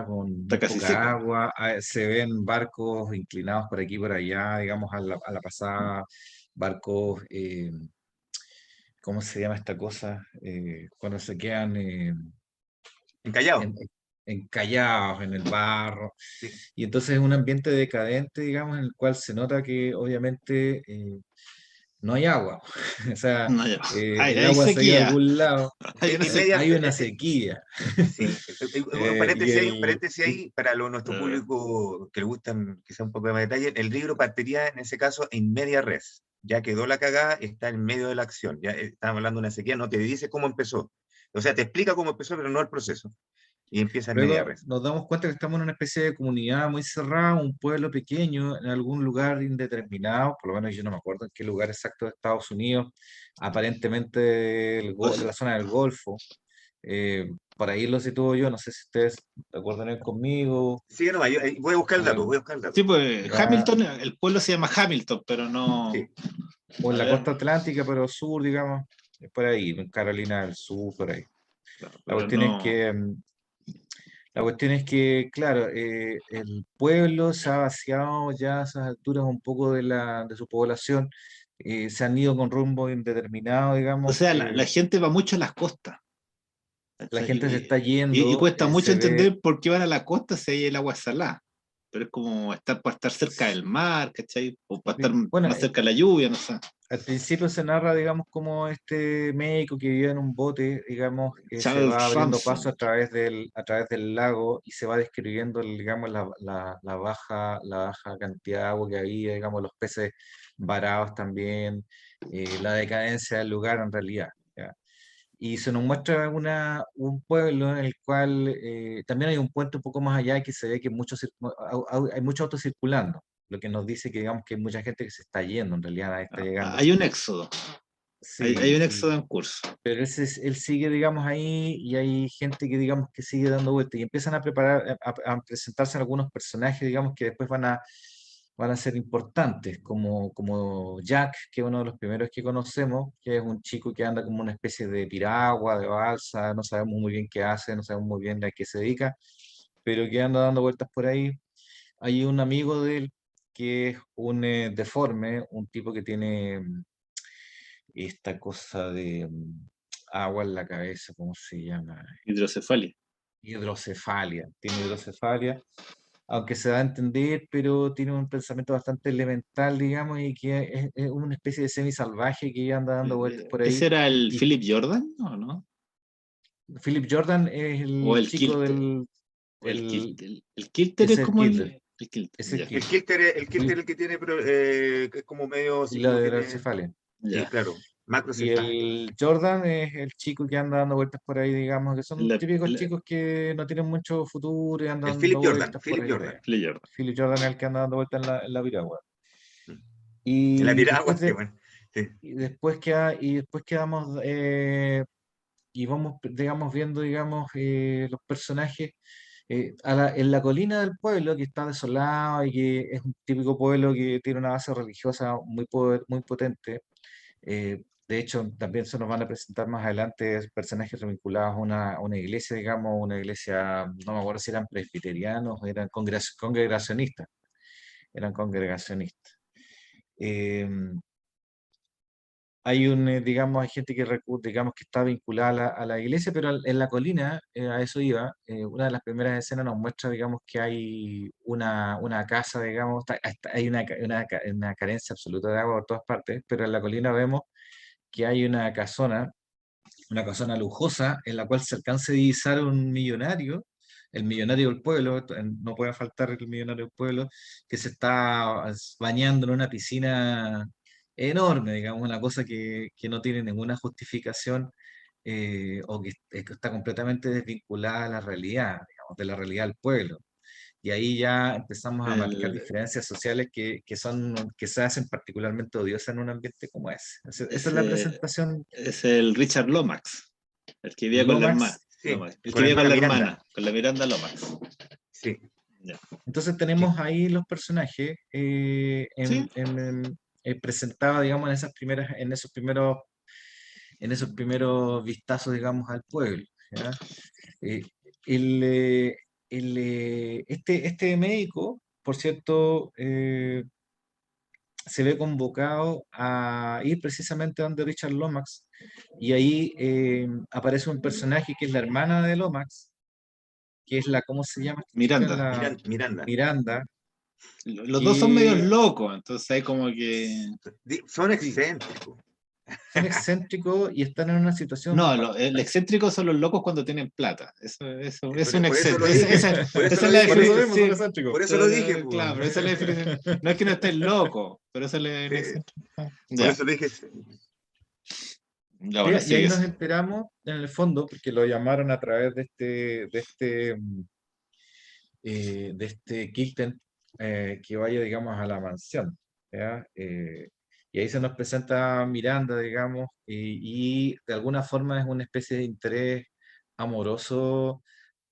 con Está muy casi poca seco. agua, se ven barcos inclinados por aquí y por allá, digamos, a la pasada, barcos, ¿cómo se llama esta cosa? Cuando se quedan Encallado. en- encallados en el barro. Sí. Y entonces es un ambiente decadente, digamos, en el cual se nota que obviamente no hay agua. O sea, No, ya. el Hay agua se ha ido a sequía. algún lado, Hay una Y media, hay una sequía. sí, Y un el, paréntesis y- ahí para nuestro público que le gustan quizá un poco de más detalle. El libro partiría en ese caso en media res. Ya quedó la cagada, está en medio de la acción. Ya estamos hablando de una sequía, no te dice cómo empezó. O sea, te explica cómo empezó, pero no el proceso. Y empieza en media Luego res. nos damos cuenta que estamos en una especie de comunidad muy cerrada, un pueblo pequeño, en algún lugar indeterminado, por lo menos yo no me acuerdo en qué lugar exacto de Estados Unidos, aparentemente de la zona del Golfo. Por ahí lo sitúo yo, no sé si ustedes recuerdan él conmigo. Sí, no, voy a buscar el dato, eh, voy a buscar el dato. Sí, pues ya, Hamilton, el pueblo se llama Hamilton, pero no. Sí, o A en la ver, costa atlántica, pero sur, digamos, por ahí, en Carolina del Sur, por ahí. claro, La pero cuestión es no. que La cuestión es que, claro, el pueblo se ha vaciado ya a esas alturas un poco de su población, se han ido con rumbo indeterminado, O digamos, sea, la gente va mucho a las costas. la ¿Cachai? gente se está Y yendo, cuesta mucho se ve, entender por qué van a la costa si hay el agua salada. Pero es como estar para estar cerca del mar, ¿cachai? O para estar bueno, más cerca de la lluvia, no sé. al principio se narra, digamos, como este médico que vivía en un bote, digamos, se va Charles abriendo paso Ramson. a través del lago y se va describiendo, digamos, la baja cantidad de agua que había, digamos, los peces varados también, la decadencia del lugar en realidad. ¿Ya? Y se nos muestra un pueblo en el cual también hay un puente un poco más allá que se ve que hay muchos autos circulando, lo que nos dice que digamos que hay mucha gente que se está yendo, en realidad nadie está llegando. Hay un éxodo. Hay Sí, un éxodo en curso. pero él sigue, digamos, ahí y hay gente que, digamos, que sigue dando vueltas y empiezan a preparar, a presentarse algunos personajes, digamos, que después van a ser importantes, como Jack, que es uno de los primeros que conocemos, que es un chico que anda como una especie de piragua, de balsa, no sabemos muy bien qué hace, no sabemos muy bien a qué se dedica, pero que anda dando vueltas por ahí. Hay un amigo de él que es un deforme, un tipo que tiene esta cosa de agua en la cabeza, ¿cómo se llama? Hidrocefalia. Tiene hidrocefalia, aunque se da a entender, pero tiene un pensamiento bastante elemental, digamos, y que es una especie de semi-salvaje que anda dando vueltas por ahí. ¿Ese era el Y Philip Jordan? ¿O no? Philip Jordan es ¿O el el chico Kilter? del, ¿O el el, Kilter? El Kilter es es el como Kildare, el Kilter, es el ya. Kildare, El Kilter es el que tiene, que es como medio, y así la como de tiene, hidrocefalia. sí, Ya. claro, Y macrocefalia. el Jordan es el chico que anda dando vueltas por ahí, digamos, que son La, típicos la- chicos que no tienen mucho futuro y El andan Philip dando Jordan, vueltas por Philip ahí y por Jordan. allá. Philip Jordan. Philip Jordan es el que anda dando vueltas en la piragua. Mm. En la Y piragua, qué bueno. Sí. y después quedamos y vamos, digamos, viendo, digamos, los personajes en la colina del pueblo que está desolado y que es un típico pueblo que tiene una base religiosa muy potente. De hecho, también se nos van a presentar más adelante personajes vinculados a una iglesia, digamos, una iglesia, no me acuerdo si eran presbiterianos o eran congregacionistas. Eran congregacionistas. Eh, digamos, hay gente que, digamos, que está vinculada a la iglesia, pero en la colina, a eso iba, una de las primeras escenas nos muestra, digamos, que hay una casa, digamos, hay una carencia absoluta de agua por todas partes, pero en la colina vemos que hay una casona lujosa en la cual se alcanza a divisar un millonario, el millonario del pueblo, no puede faltar el millonario del pueblo, que se está bañando en una piscina enorme, digamos, una cosa que no tiene ninguna justificación, o que está completamente desvinculada a la realidad, digamos, de la realidad del pueblo. Y ahí ya empezamos a marcar El, diferencias sociales que se hacen particularmente odiosas en un ambiente como ese. Esa es la ese presentación. es el Richard Lomax, el que vivía con la hermana. Lomax. Sí, El que con la vivía con hermana la Miranda. hermana, con la Miranda Lomax. Sí, Ya. Entonces que, tenemos ahí los personajes Sí, presentados, digamos, en esos primeros vistazos, digamos, al pueblo. ¿Ya? Eh, el, este médico, por cierto, se ve convocado a ir precisamente donde Richard Lomax, y ahí aparece un personaje que es la hermana de Lomax, que es ¿cómo se llama esta chica? Miranda. La Miranda. Miranda, Los dos son medios que locos, entonces hay como que... Son sí, excéntricos. son excéntricos y están en una situación No, el excéntrico son los locos cuando tienen plata. Eso es un Por eso lo excéntrico. dije, por eso Esa lo es la dije, por eso definición. mismo son Sí, excéntricos. por eso lo dije, pues. claro, pero esa es la definición. No es que no estén locos, pero esa es un Sí, excéntrico. por Ya, eso lo dije. ya bueno, Y ahí sigue nos eso. enteramos, en el fondo, porque lo llamaron a través de este Kilten, que vaya, digamos, a la mansión. ¿Ya? Y ahí se nos presenta Miranda, digamos, y de alguna forma es una especie de interés amoroso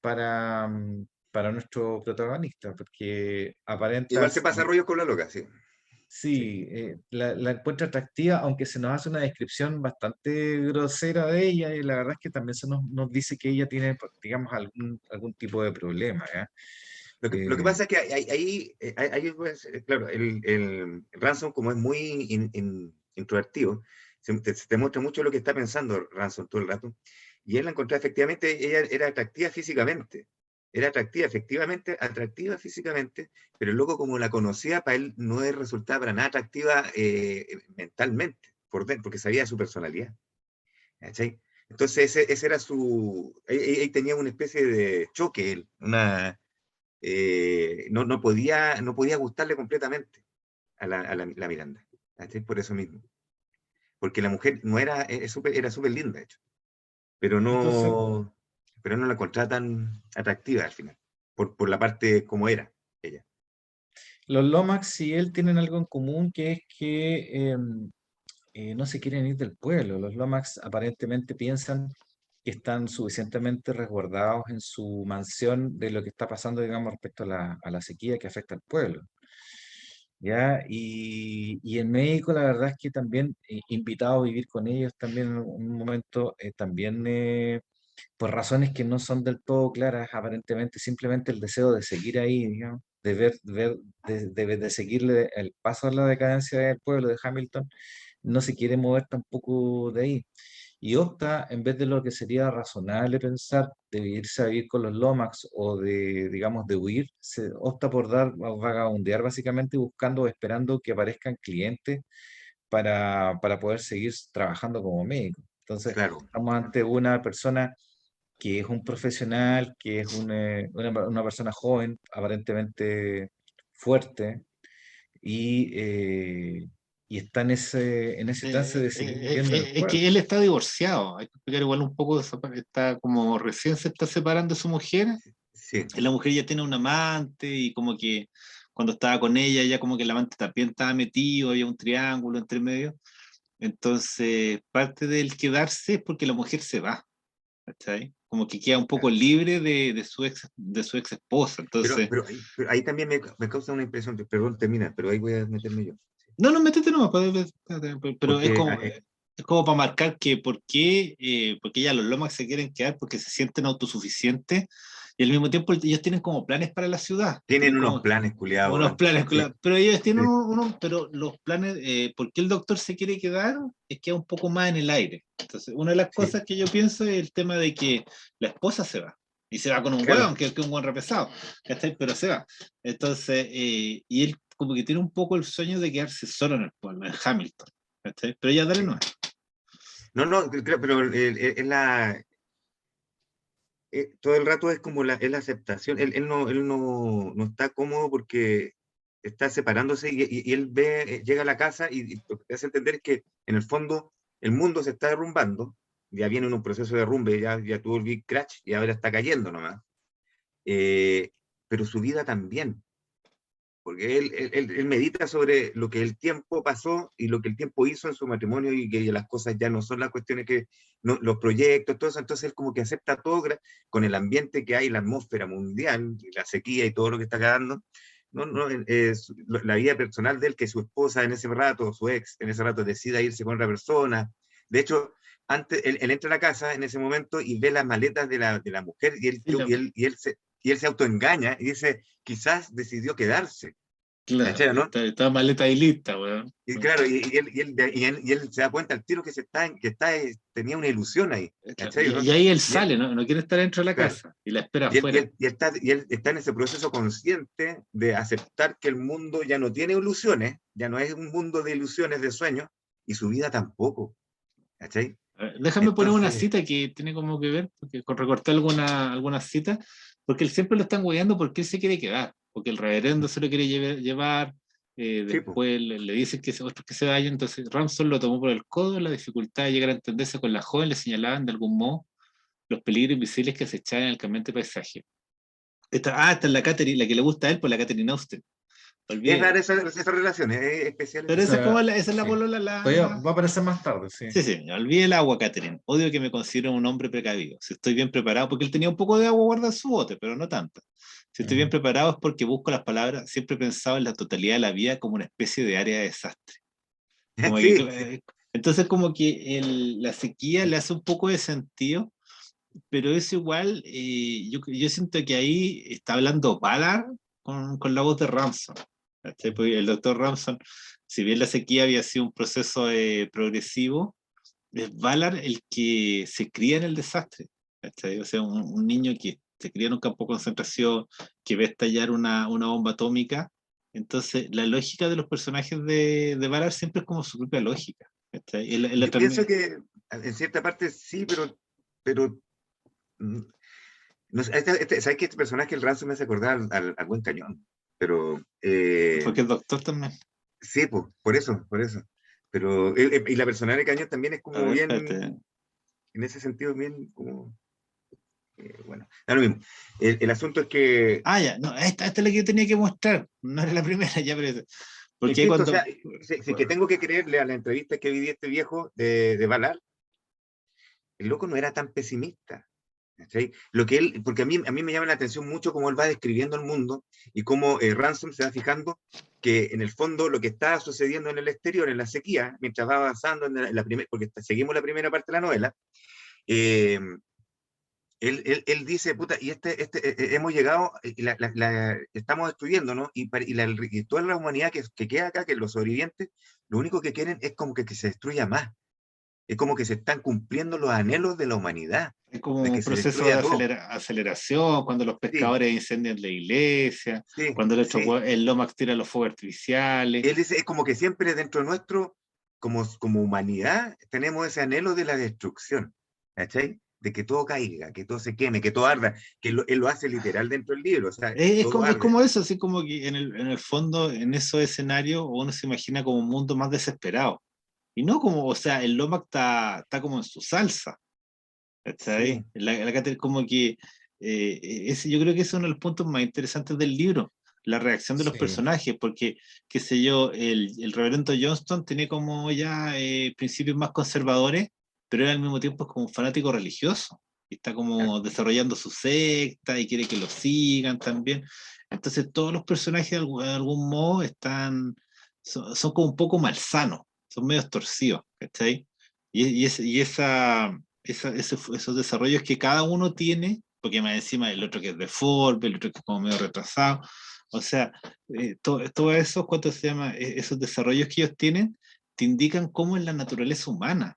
para nuestro protagonista, porque aparenta, Igual se pasa rollos con la loca, sí. Sí. sí, la encuentra atractiva, aunque se nos hace una descripción bastante grosera de ella, y la verdad es que también nos dice que ella tiene, digamos, algún tipo de problema, ¿ya? Lo que Eh, pasa es que ahí, pues, claro, el Ransom, como es muy introvertido, te muestra mucho lo que está pensando Ransom todo el rato. Y él la encontró, efectivamente, ella era atractiva físicamente. Era atractiva, efectivamente, atractiva físicamente, pero el loco, como la conocía, para él no resultaba para nada atractiva mentalmente, por dentro, porque sabía de su personalidad. ¿Cachai? Entonces, ese era ahí tenía una especie de choque, él, no podía gustarle completamente a la Miranda. ¿Cachai? Por eso mismo. Porque la mujer no era súper linda, de hecho, pero entonces, no, pero no la encontraba tan atractiva al final, por la parte como era ella. los Lomax y él tienen algo en común, que es que no se quieren ir del pueblo. Los Lomax aparentemente piensan que están suficientemente resguardados en su mansión de lo que está pasando, digamos, respecto a la sequía que afecta al pueblo. ¿Ya? Y el médico, la verdad es que también, invitado a vivir con ellos también en un momento, también por razones que no son del todo claras, aparentemente simplemente el deseo de seguir ahí, digamos, de seguirle el paso a la decadencia del pueblo de Hamilton, no se quiere mover tampoco de ahí. Y opta, en vez de lo que sería razonable pensar, de irse a vivir con los Lomax o de, digamos, de huir, se opta por vagabundear básicamente buscando o esperando que aparezcan clientes para poder seguir trabajando como médico. Entonces, Claro. estamos ante una persona que es un profesional, que es una persona joven, aparentemente fuerte, y, eh, y está en ese trance de seguir viviendo en el Es pueblo. que él está divorciado. Hay que explicar igual un poco de esa parte. Está como recién se está separando de su mujer. Sí. Y la mujer ya tiene un amante y como que cuando estaba con ella, ya como que el amante también estaba metido, había un triángulo entre medio. Entonces, parte del quedarse es porque la mujer se va, ¿cachai? Como que queda un poco Claro. libre de su ex esposa. Pero, Entonces, pero, pero ahí también me causa una impresión, perdón, termina, pero ahí voy a meterme yo. no, métete nomás, pero Porque es como para marcar que por qué ya los Lomax se quieren quedar, porque se sienten autosuficientes Y al mismo tiempo ellos tienen como planes para la ciudad. Tienen unos como, planes, culiados. unos planes, Sí. pero ellos tienen Sí. pero los planes, ¿por qué el doctor se quiere quedar? Es que es un poco más en el aire. Entonces, una de las Sí. cosas que yo pienso es el tema de que la esposa se va. Y se va con un Claro. hueón, que es un hueón repesado, ¿cachai? Pero se va. Entonces, y él como que tiene un poco el sueño de quedarse solo en el pueblo, en Hamilton, ¿cachai? Pero ya dale no. No, claro, pero es la... todo el rato es como es la aceptación. Él no está cómodo porque está separándose y él ve, llega a la casa y lo que te hace entender es que en el fondo el mundo se está derrumbando, ya viene en un proceso de derrumbe, ya tuvo el Big Crash y ahora está cayendo nomás. Pero su vida también, porque él medita sobre lo que el tiempo pasó y lo que el tiempo hizo en su matrimonio y que las cosas ya no son las cuestiones que, no, los proyectos, todo eso, entonces él como que acepta todo con el ambiente que hay, la atmósfera mundial, la sequía y todo lo que está quedando. La vida personal de él, que su esposa en ese rato, su ex en ese rato decida irse con otra persona. De hecho, antes, él entra a la casa en ese momento y ve las maletas de la mujer y él se autoengaña y dice, quizás decidió quedarse. Claro, ¿Cachai, no? está maleta ahí lista, weón. Y claro, y él se da cuenta al tiro que tenía una ilusión ahí. ¿Cachai, no? Y ahí él Y él, sale, ¿no? Quiere estar dentro de la claro, casa y la espera y afuera. él está en ese proceso consciente de aceptar que el mundo ya no tiene ilusiones, ya no es un mundo de ilusiones, de sueños, y su vida tampoco. ¿Cachai? Déjame poner una Entonces, cita que tiene como que ver, porque recorté alguna cita, porque él siempre lo están guiando porque él se quiere quedar, porque el reverendo se lo quiere llevar, sí, po. después le dicen que otros que se vayan, entonces Ramson lo tomó por el codo, la dificultad de llegar a entenderse con la joven, le señalaban de algún modo los peligros invisibles que acechaban en el cambiante paisaje. Esta es la Catherine, la que le gusta a él, por la Catherine Austen. Es Olvidé. rara esa relación, es especial Pero esa esa es relación. como esa es la Sí. polola, Va a aparecer más tarde, sí. Sí, sí, olvidé el agua, Catherine. Odio que me consideren un hombre precavido. Si estoy bien preparado, porque él tenía un poco de agua guardada en su bote, pero no tanto. Si estoy bien preparado es porque busco las palabras. Siempre he pensado en la totalidad de la vida como una especie de área de desastre. Como que, Sí, sí. entonces, como que la sequía le hace un poco de sentido, pero es igual. Yo siento que ahí está hablando Ballard con la voz de Ramson. ¿Cachai? Porque el doctor Ramson, si bien la sequía había sido un proceso progresivo, es Valar el que se cría en el desastre, ¿cachai? O sea, un niño que se cría en un campo de concentración, que ve estallar una bomba atómica. Entonces, la lógica de los personajes de Valar siempre es como su propia lógica, ¿cachai? Yo pienso que en cierta parte sí, pero mm, no sé, ¿sabes que este personaje, el Ransom, me hace acordar al Buen Cañón? Pero Porque el doctor también. sí, pues, por eso. Pero, y la personalidad de Cañón también es A como ver, bien, espérate. en ese sentido, bien como, bueno, da lo mismo. El asunto es que, Ah, ya, no, esta es la que yo tenía que mostrar, no era la primera, ya, pero porque insisto, o cuando... sea, si que tengo que creerle a la entrevista que vi de este viejo de Valar, el loco no era tan pesimista. ¿Cachai? Lo que él, porque a mí me llama la atención mucho cómo él va describiendo el mundo y cómo Ransom se va fijando que en el fondo lo que está sucediendo en el exterior, en la sequía, mientras va avanzando porque seguimos la primera parte de la novela, eh, él dice, puta, y hemos llegado, y estamos destruyendo, ¿no? Y toda la humanidad que queda acá, que los sobrevivientes, lo único que quieren es como que se destruya más. Es como que se están cumpliendo los anhelos de la humanidad, Es como de un que se proceso de destruya todo. aceleración, cuando los Sí, pescadores incendian la iglesia, sí, cuando sí. el Lomax tira los fuegos artificiales. Él dice, es como que siempre dentro nuestro, como humanidad, tenemos ese anhelo de la destrucción, ¿cachai? De que todo caiga, que todo se queme, que todo arda, que él lo hace literal dentro del libro, o sea, todo Es arde. como eso, así como que en el fondo, en esos escenarios, uno se imagina como un mundo más desesperado. Y no como, o sea, el Lomax está como en su salsa, ¿cachai? Sí, Como que yo creo que ese es uno de los puntos más interesantes del libro, la reacción de los Sí, personajes, porque, qué sé yo, el reverendo Johnston tiene como ya principios más conservadores, pero él al mismo tiempo es como un fanático religioso, y está claro. como desarrollando su secta y quiere que lo sigan también. Entonces todos los personajes de algún modo son como un poco malsanos, son medio torcidos, ¿cachai? Y esa esos desarrollos que cada uno tiene, porque más encima el otro que es deforme, el otro que es como medio retrasado. O sea, todo eso, ¿cuánto se llama? Esos desarrollos que ellos tienen, te indican cómo es la naturaleza humana.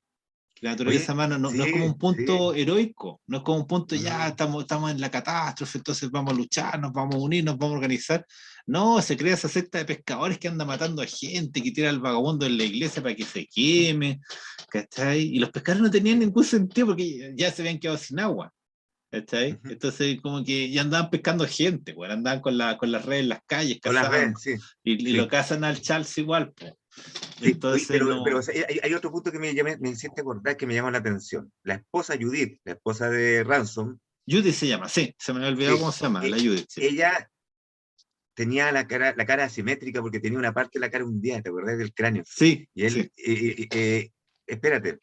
La naturaleza Oye, humana no es como sí, un sí. punto heroico, no es como un punto ya Mm. estamos en la catástrofe, entonces vamos a luchar, nos vamos a unir, nos vamos a organizar. No, se crea esa secta de pescadores que anda matando a gente, que tira al vagabundo en la iglesia para que se queme, ¿cachai? Y los pescadores no tenían ningún sentido porque ya se habían quedado sin agua, ¿cachai? Ujú. Entonces como que ya andaban pescando gente, pues, andaban con las redes en las calles, Con las cazaban, redes, sí, y lo sí. cazan al Charles igual, pues. Sí, oye, Entonces pero no... o sea, hay otro punto que me hiciste acordar que me llama la atención. La esposa Judith, la esposa de Ransom, Judith se llama, sí, se me había olvidado sí, cómo se llama, la e- Judith, sí. ella tenía la cara asimétrica porque tenía una parte de la cara hundida, ¿te acordás del cráneo? Sí, Y él, sí. espérate,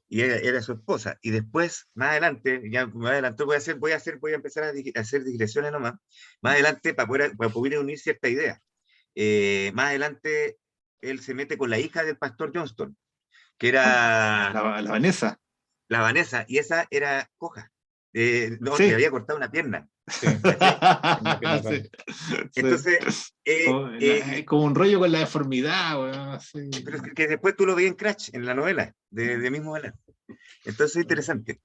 y era su esposa. Y después, más adelante, ya más adelante voy a empezar a hacer digresiones nomás, más adelante para poder unir cierta idea. Más adelante, él se mete con la hija del pastor Johnston, que era La Vanessa. la Vanessa, y esa era coja. No, le Sí. había cortado una pierna, Sí, ¿cachai? una pierna Sí, parte. sí. Entonces, Como, como un rollo con la deformidad, weón, sí. pero es que después tú lo veías en Crash, en la novela, de mismo Galán. Entonces, interesante,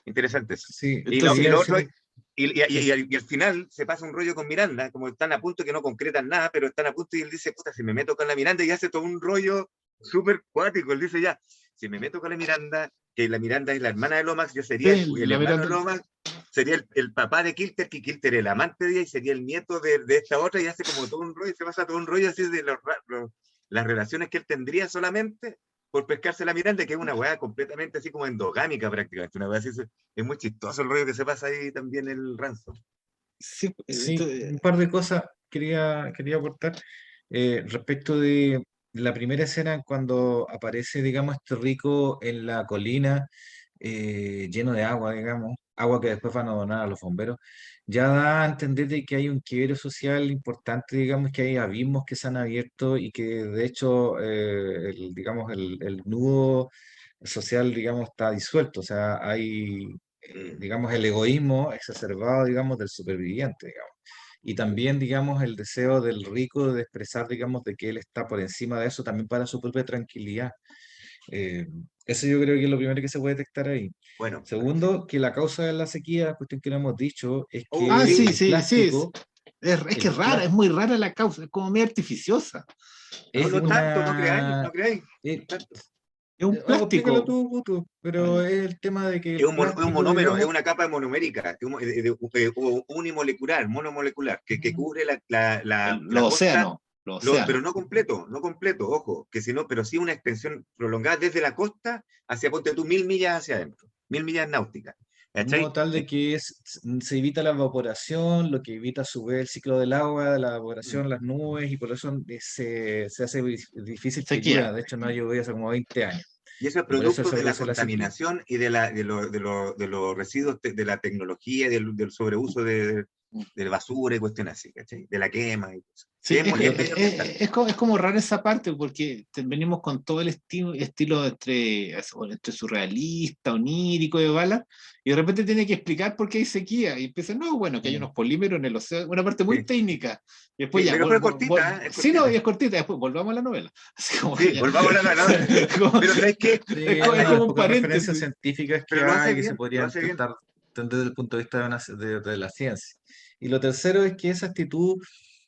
interesante eso. Sí, Y Entonces, quería lo otro, decir, sí, y al final se pasa un rollo con Miranda, como están a punto que no concretan nada, pero están a punto y él dice, puta, si me meto con la Miranda y hace todo un rollo súper cuático. Él dice ya, si me meto con la Miranda, que la Miranda es la hermana de Lomax, yo sería sí, el la hermano de Miranda. Lomax, sería el papá de Kilter, que Kilter es el amante de ella y sería el nieto de esta otra y hace como todo un rollo, se pasa todo un rollo así de las relaciones que él tendría solamente por pescarse la Miranda, que es una weá completamente así como endogámica prácticamente, una weá así, es muy chistoso el rollo que se pasa ahí también el Ransom. Sí, sí, un par de cosas quería aportar respecto de la primera escena cuando aparece, digamos, este rico en la colina lleno de agua, digamos, agua que después van a donar a los bomberos, ya da a entender de que hay un quiebre social importante, digamos, que hay abismos que se han abierto y que de hecho, digamos, el nudo social, digamos, está disuelto, o sea, hay, digamos, el egoísmo exacerbado, digamos, del superviviente, digamos. Y también, digamos, el deseo del rico de expresar, digamos, de que él está por encima de eso también para su propia tranquilidad. Eh, Eso yo creo que es lo primero que se puede detectar ahí. Bueno, sí. Segundo, que la causa de la sequía, cuestión que no hemos dicho, es Oh, Ah, que sí, sí, sí, sí. Es que el es rara, es plástico muy rara la causa, es como muy artificiosa. no, es no tanto, no creáis, una... no creáis. eh, Tanto. Es un explícalo plástico. tú, Guto, pero es el tema de que Es el es un plástico, monómero, es digamos, una capa monomérica, unimolecular, monomolecular, que cubre la Los costa, océanos, los océanos. pero no completo, no completo, ojo, que si no, pero sí una extensión prolongada desde la costa hacia, ponte tú, 1000 millas hacia adentro, 1000 millas náuticas. de modo ¿Cachai? tal de que se evita la evaporación, lo que evita a su vez el ciclo del agua, la evaporación, las nubes, y por eso se hace difícil que llueva. Sequía. De hecho, no ha llovido hace como 20 años, Y eso es y por eso producto se de la produce la sequía. contaminación y de los residuos de la tecnología, del sobreuso de basura y cuestiones así, ¿cachai? De la quema y cosas. Sí, Y Es otra, medioambiental. es como raro esa parte, porque venimos con todo el estilo entre surrealista, onírico de Bala, y de repente tiene que explicar por qué hay sequía, y empieza, no, bueno, que hay unos polímeros en el océano, una parte muy Sí, técnica, y después sí, ya, pero es cortita, ¿eh? Es sí, no, y cortita. es cortita, después volvamos a la novela, así como que Sí, ya, volvamos a la novela. como- Pero ¿sabes qué? sí, es hay como un pocas referencias paréntesis. científicas que Pero lo hace hay que se bien, lo podrían hace bien. intentar entender desde el punto de vista de la ciencia. Y lo tercero es que esa actitud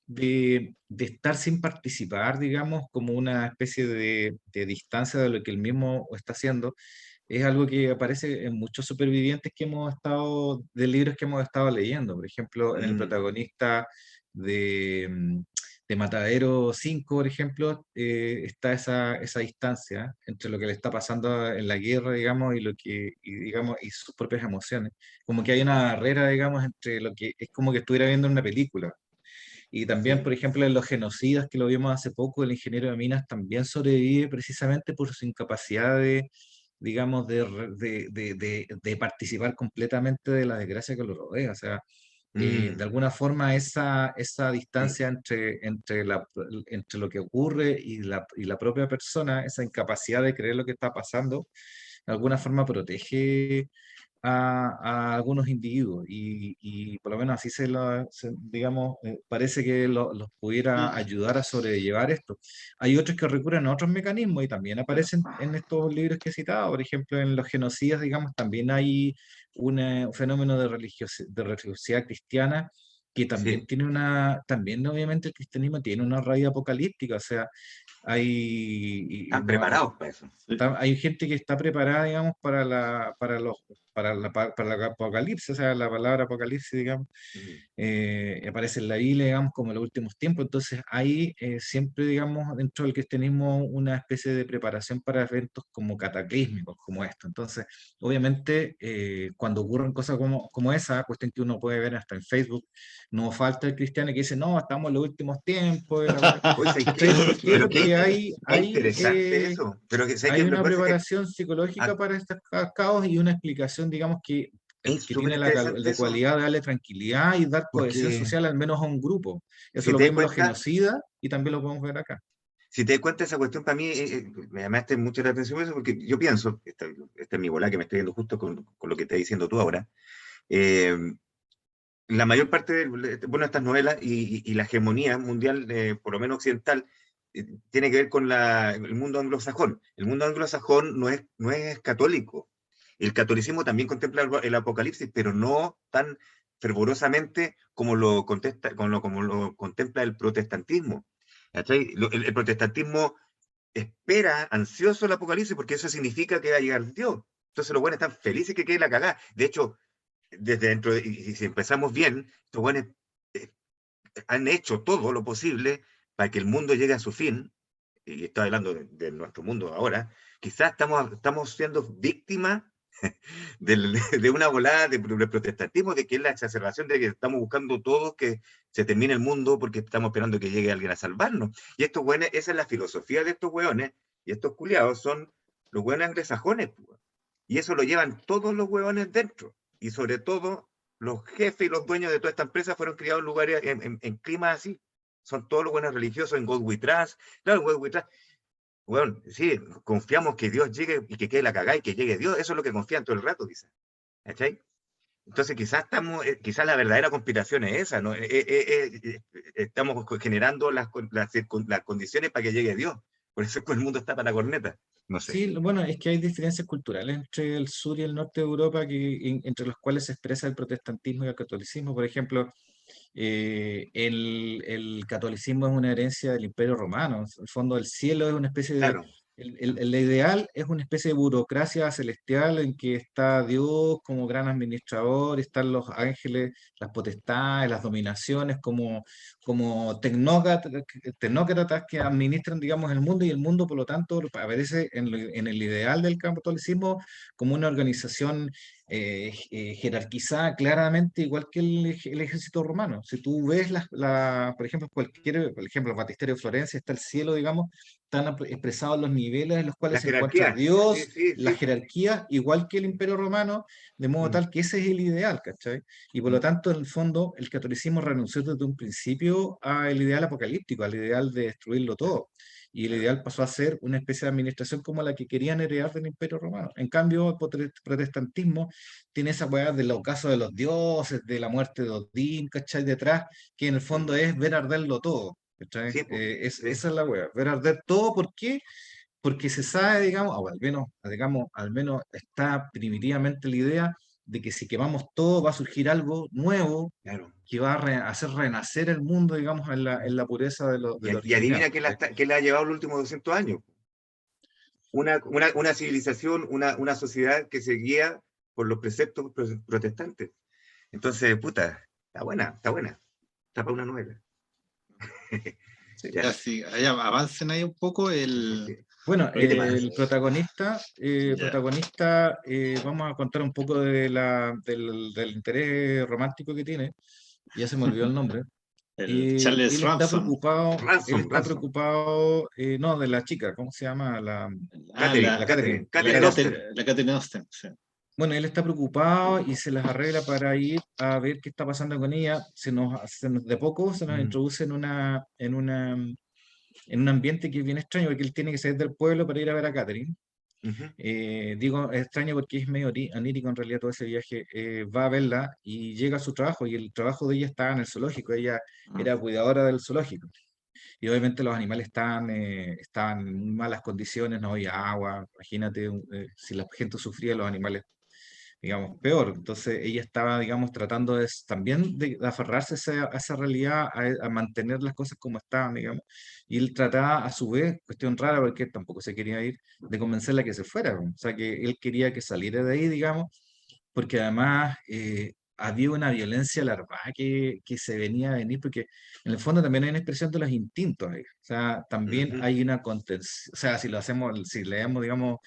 de estar sin participar, digamos, como una especie de distancia de lo que el mismo está haciendo, es algo que aparece en muchos supervivientes que hemos estado, de libros que hemos estado leyendo. Por ejemplo, en el Mm, protagonista de, de Matadero 5 por ejemplo, está esa distancia entre lo que le está pasando en la guerra, digamos, digamos, y sus propias emociones. Como que hay una barrera, digamos, entre lo que es como que estuviera viendo una película. Y también, sí. por ejemplo, en los genocidas que lo vimos hace poco, el ingeniero de minas también sobrevive precisamente por su incapacidad de, digamos, de participar completamente de la desgracia que lo rodea. O sea, de Mm, alguna forma esa distancia entre lo que ocurre y la propia persona, esa incapacidad de creer lo que está pasando, de alguna forma protege a algunos individuos y por lo menos así digamos, parece que los pudiera ayudar a sobrellevar esto. Hay otros que recurren a otros mecanismos y también aparecen en estos libros que he citado. Por ejemplo, en los genocidas, digamos, también hay un fenómeno de religiosidad cristiana que también Sí, tiene también obviamente el cristianismo tiene una raíz apocalíptica, o sea, hay, están preparados para eso. hay gente que está preparada, digamos, para la apocalipsis, o sea, la palabra apocalipsis, digamos, Mm. aparece en la Biblia, digamos, como en los últimos tiempos. Entonces, hay siempre, digamos, dentro del cristianismo una especie de preparación para eventos como cataclísmicos, como esto. Entonces, obviamente, cuando ocurren cosas como esa, cuestión que uno puede ver hasta en Facebook, no falta el cristiano que dice, no, estamos en los últimos tiempos. Oye, ¿sabes ¿Cachai? qué? ¿Por qué? Pero Porque qué interesante eso. Pero ¿sabes hay qué? Lo que una pasa es que preparación psicológica ah, para estos caos y una explicación, digamos, es que súper tiene interesante la eso, cualidad de darle tranquilidad y dar cohesión porque social al menos a un grupo. Eso si lo te das vimos en los cuenta, genocidas y también lo podemos ver acá. si te das cuenta esa cuestión para mí, me llamaste mucho la atención eso, porque yo pienso, esta es mi bola que me estoy viendo justo con lo que estás diciendo tú ahora, eh, la mayor parte bueno, estas novelas y la hegemonía mundial, por lo menos occidental, tiene que ver con el mundo anglosajón. El mundo anglosajón no es católico. El catolicismo también contempla el apocalipsis, pero no tan fervorosamente como lo contempla el protestantismo. ¿Cachai? El protestantismo espera ansioso el apocalipsis porque eso significa que va a llegar Dios. Entonces los buenos están felices que quede la cagada. De hecho, desde dentro, y si empezamos bien, estos buenos han hecho todo lo posible para que el mundo llegue a su fin, y estoy hablando de nuestro mundo ahora, quizás estamos siendo víctimas de una volada de protestantismo, de que es la exacerbación de que estamos buscando todos que se termine el mundo porque estamos esperando que llegue alguien a salvarnos. Y estos hueones, esa es la filosofía de estos hueones, y estos culiados son los hueones anglosajones, pues. Y eso lo llevan todos los hueones dentro. Y sobre todo, los jefes y los dueños de toda esta empresa fueron criados en lugares, en climas así. Son todos los buenos religiosos en God We Trust. Claro, God We Trust. Bueno, sí, confiamos que Dios llegue y que quede la cagada y que llegue Dios. Eso es lo que confían todo el rato, quizás. ¿Cachai? Entonces, quizás la verdadera conspiración es esa, ¿no? Estamos generando las condiciones para que llegue Dios. Por eso es que el mundo está para la corneta. No sé. Sí, bueno, es que hay diferencias culturales entre el sur y el norte de Europa entre los cuales se expresa el protestantismo y el catolicismo. Por ejemplo, el catolicismo es una herencia del Imperio Romano. El fondo del cielo es una especie de... Claro. El ideal es una especie de burocracia celestial en que está Dios como gran administrador, están los ángeles, las potestades, las dominaciones como tecnócratas que administran, digamos, el mundo, y el mundo, por lo tanto, aparece en el ideal del catolicismo como una organización jerarquizada claramente, igual que el ejército romano. Si tú ves, por ejemplo, por ejemplo, el Batisterio de Florencia, está el cielo, digamos, están expresados los niveles en los La cuales se encuentra jerarquía. Sí, Dios, sí, la sí. jerarquía, igual que el Imperio Romano, de modo Mm, tal que ese es el ideal, ¿cachai? Y por lo mm. tanto, en el fondo, el catolicismo renunció desde un principio al ideal apocalíptico, al ideal de destruirlo todo. Y el Claro. ideal pasó a ser una especie de administración como la que querían heredar del Imperio Romano. En cambio, el protestantismo tiene esa weá del ocaso de los dioses, de la muerte de Odín, ¿cachai? Detrás, que en el fondo Mm. es ver arderlo todo. ¿Cachai? Sí, pues. Sí. Esa es la weá, ver arder todo. ¿Por qué? Porque se sabe, digamos, o al menos está primitivamente la idea de que si quemamos todo va a surgir algo nuevo Claro. que va a hacer renacer el mundo, digamos, en la pureza de lo Y original. adivina qué le ha llevado los últimos 200 años. Una civilización, una sociedad que se guía por los preceptos protestantes. Entonces, puta, está buena, está buena. Está para una novela. Sí, Ya. así, allá avancen ahí un poco Bueno, ¿Qué te pasa? Ya. vamos a contar un poco del interés romántico que tiene, ya se me olvidó el nombre. El Charles Ransom. Él Ransom, está Ransom. preocupado, no, de la chica, ¿cómo se llama? Ah, Catherine, La Catherine. Catherine, Catherine Austen. La Catherine Austen, sí. Bueno, él está preocupado y se las arregla para ir a ver qué está pasando con ella. De poco se nos Mm. introduce en un ambiente que es bien extraño, porque él tiene que salir del pueblo para ir a ver a Catherine. Ujú. Digo, es extraño porque es medio anírico en realidad todo ese viaje. Va a verla y llega a su trabajo, y el trabajo de ella estaba en el zoológico, ella era cuidadora del zoológico. Y obviamente los animales estaban en muy malas condiciones, no había agua, imagínate, si la gente sufría, los animales, digamos, peor. Entonces ella estaba, digamos, tratando también de aferrarse a esa realidad, a mantener las cosas como estaban, digamos. Y él trataba, a su vez, cuestión rara, porque él tampoco se quería ir, de convencerla que se fuera. O sea, que él quería que saliera de ahí, digamos, porque además había una violencia larvada que se venía a venir, porque en el fondo también hay una expresión de los instintos ahí. O sea, también Ujú. hay una contención, o sea, si lo hacemos, si leemos, digamos,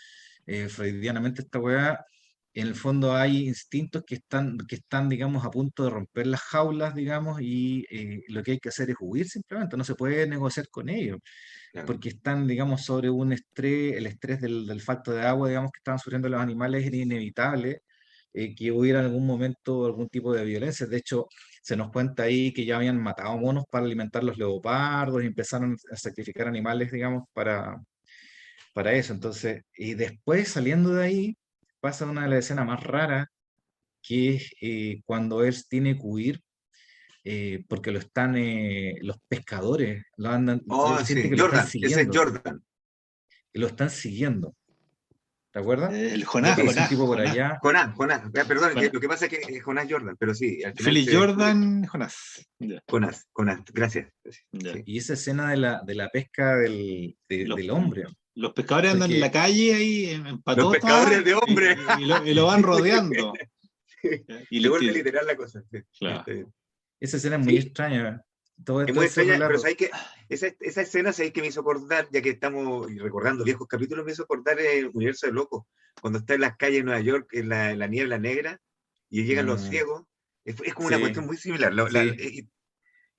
freudianamente esta weá, en el fondo hay instintos que están, digamos, a punto de romper las jaulas, digamos, y lo que hay que hacer es huir simplemente, no se puede negociar con ellos, Claro. porque están, digamos, sobre un estrés, el estrés del falto de agua, digamos, que estaban sufriendo los animales, era inevitable que hubiera en algún momento algún tipo de violencia. De hecho, se nos cuenta ahí que ya habían matado monos para alimentar los leopardos y empezaron a sacrificar animales, digamos, para eso. Entonces, y después saliendo de ahí, pasa una de las escenas más raras, que es cuando él tiene que huir porque los pescadores, él Oh, siente sí, que Jordan, ese es Jordan. lo están siguiendo, ¿te acuerdas? El Y Jonás, aparece un Jonás, tipo por Jonás. allá, Jonás, perdón, que Jonás. lo que pasa es que es Jonás Jordan, pero sí, al final Philip se descubre Jordan, Jonás. Ya, Jonás, gracias. ya. Sí. y esa escena de la pesca Los, del hombre, los pescadores andan en la porque calle ahí en Los patota pescadores de hombres. y lo van rodeando. ¿Ya? Y Se le vuelve tiran. literal la cosa. Sí, Claro. está bien. esa escena es muy Sí, extraña, todo, es todo muy ese extraña, pero relato. sabéis que esa escena sabéis que me hizo acordar, ya que estamos recordando viejos capítulos, me hizo acordar el universo de Loco, cuando está en las calles de Nueva York, en la niebla negra, y llegan los Mm, ciegos. Es como una sí, cuestión muy similar. sí.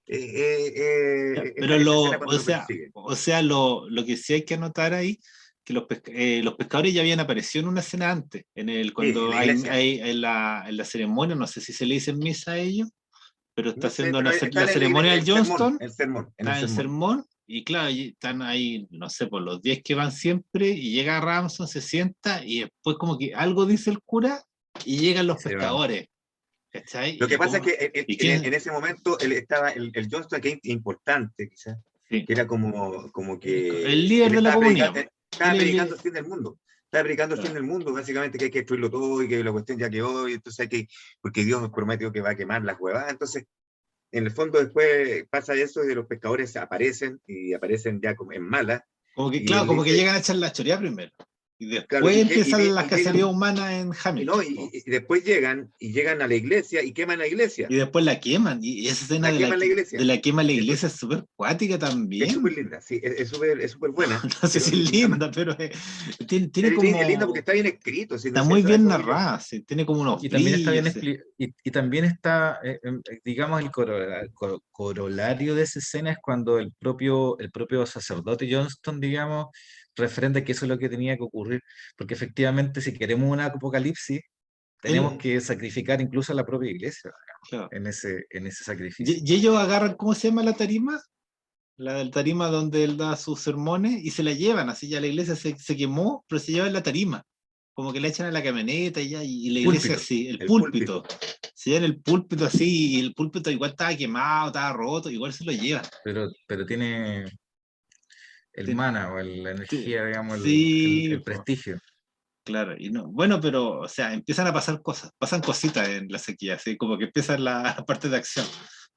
Ya, pero Esa escena cuando lo persigue. lo que sí hay que anotar ahí, que los pescadores ya habían aparecido en una escena antes, Sí, en cuando la iglesia. hay en la ceremonia, no sé si se le dice misa a ellos, pero está No sé, haciendo pero la están en ceremonia del Johnston, en el está en sermón. sermón, y claro, y están ahí, no sé, por los 10 que van siempre, y llega Ramson, se sienta, y después como que algo dice el cura, y llegan Y los se va. pescadores, ¿cachai? Lo que Y pasa es como, que ¿y quién? en ese momento él estaba el Johnston, que es importante, quizás, Sí, que era como el que líder él de la comunidad, pues. Él estaba es predicando el fin del mundo. Estaba predicando el fin claro. del mundo, básicamente que hay que destruirlo todo y que la cuestión ya quedó, y entonces hay que, porque Dios nos prometió que va a quemar las huevadas. Entonces, en el fondo, después pasa eso y los pescadores aparecen y aparecen ya como en mala. Como que, Y claro, él como que dice, llegan a echar la choría primero. Y claro, después empiezan las y cacerías llegan, humanas en y, no, Hamilton, po. y después llegan a la iglesia y queman la Y iglesia. después la queman. Y esa escena La queman la de iglesia. la quema en la iglesia Entonces, es súper cuática es súper también. linda, sí, es súper buena, No sé pero si es además linda, pero tiene es linda porque como. está bien escrito, sí, no Está sé, muy a bien eso voy yo. narrada, sí, tiene como unos Y también está bien brillos, sí. y también está, digamos, el corolario de esa escena es cuando el propio sacerdote Johnston, digamos, refrenda que eso es lo que tenía que ocurrir, porque efectivamente si queremos un apocalipsis, tenemos Él, que sacrificar incluso a la propia iglesia, digamos, claro. en ese sacrificio. Y ellos agarran, ¿cómo se llama la tarima? La del tarima donde él da sus sermones y se la llevan, así ya la iglesia se quemó, pero se llevan la tarima, como que la echan a la camioneta y ya, y la iglesia Púlpito, así, el El púlpito. púlpito, se llevan el púlpito así, y el púlpito igual estaba quemado, estaba roto, igual se lo llevan. pero tiene el Tiene- mana o la energía, digamos, Sí, el pues, prestigio. claro, y no, bueno, pero, o sea, empiezan a pasar cosas, pasan cositas en la sequía, así como que empieza la parte de acción,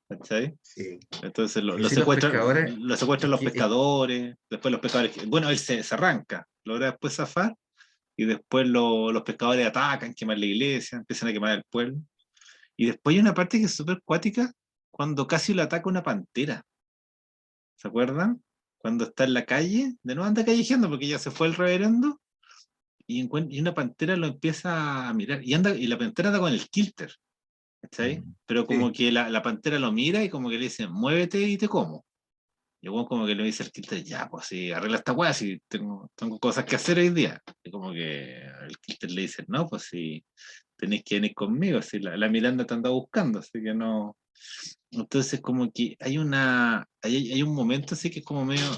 ¿cachai? Sí. Entonces Y sí, los pescadores, lo secuestran es los que, pescadores, después los pescadores, bueno, él se arranca, logra después zafar, y después los pescadores atacan, queman la iglesia, empiezan a quemar el pueblo. Y después hay una parte que es súper cuática, cuando casi lo ataca una pantera, ¿se acuerdan? Cuando está en la calle, de nuevo anda callejeando porque ya se fue el reverendo, y una pantera lo empieza a mirar, y la pantera anda con el kilter, ¿cachai? Pero como Sí. que la pantera lo mira y como que le dice, muévete y te como. Y el weón como que le dice al Kilter, ya, pues sí, arregla esta weá, si tengo cosas que hacer hoy día. Y como que el Kilter le dice, no, pues si tenéis que venir conmigo, si la Miranda te anda buscando, así que no. Entonces como que hay un momento así que es como medio,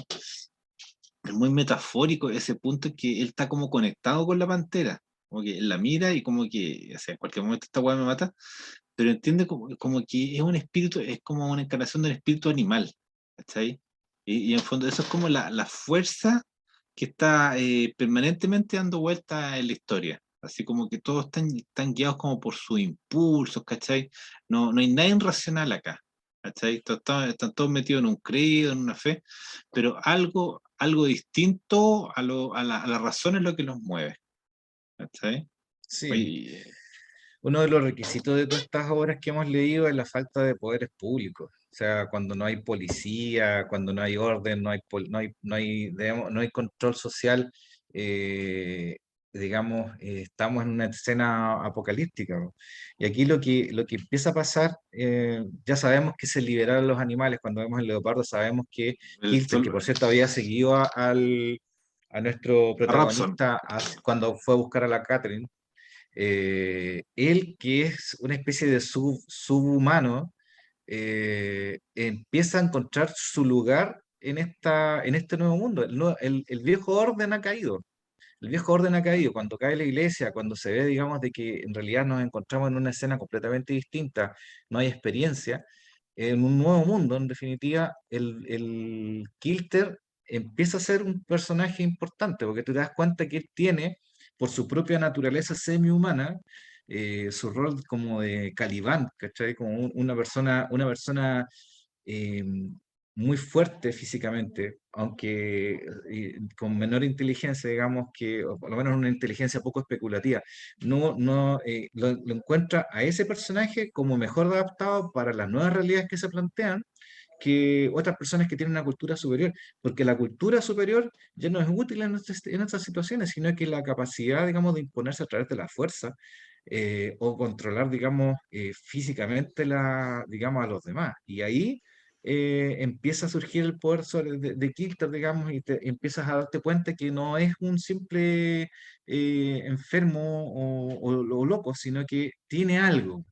es muy metafórico ese punto en que él está como conectado con la pantera, como que él la mira y como que, o sea, en cualquier momento esta weá me mata, pero entiende como que es un espíritu, es como una encarnación del espíritu animal, ¿cachai? Y en fondo eso es como la fuerza que está permanentemente dando vueltas en la historia. Así como que todos están guiados como por sus impulsos, ¿cachai? No hay nada irracional acá, ¿cachai? Están todos metidos en un credo, en una fe, pero algo distinto a la razón es lo que los mueve, ¿cachai? Sí, Y, uno de los requisitos de todas estas obras que hemos leído es la falta de poderes públicos. O sea, cuando no hay policía, cuando no hay orden, no hay control social, eh, digamos, estamos en una escena apocalíptica, ¿no? Y aquí lo que empieza a pasar, ya sabemos que se liberaron los animales. Cuando vemos el leopardo, sabemos que el Kilter, que por cierto había seguido a nuestro a Robson. protagonista cuando fue a buscar a la Catherine, él, que es una especie de subhumano, empieza a encontrar su lugar en este nuevo mundo. El viejo orden ha caído. El viejo orden ha caído. Cuando cae la iglesia, cuando se ve, digamos, de que en realidad nos encontramos en una escena completamente distinta, no hay experiencia, en un nuevo mundo, en definitiva, el Kilter empieza a ser un personaje importante, porque tú te das cuenta que él tiene, por su propia naturaleza semi-humana, su rol como de Calibán, ¿cachai? Como una persona eh, muy fuerte físicamente, aunque con menor inteligencia, digamos que, o por lo menos una inteligencia poco especulativa. Lo encuentra a ese personaje como mejor adaptado para las nuevas realidades que se plantean que otras personas que tienen una cultura superior, porque la cultura superior ya no es útil en estas situaciones, sino que la capacidad, digamos, de imponerse a través de la fuerza, o controlar, digamos, físicamente digamos, a los demás. Y ahí empieza a surgir el poder de Kilter, digamos, y te empiezas a darte cuenta que no es un simple enfermo o loco, sino que tiene algo.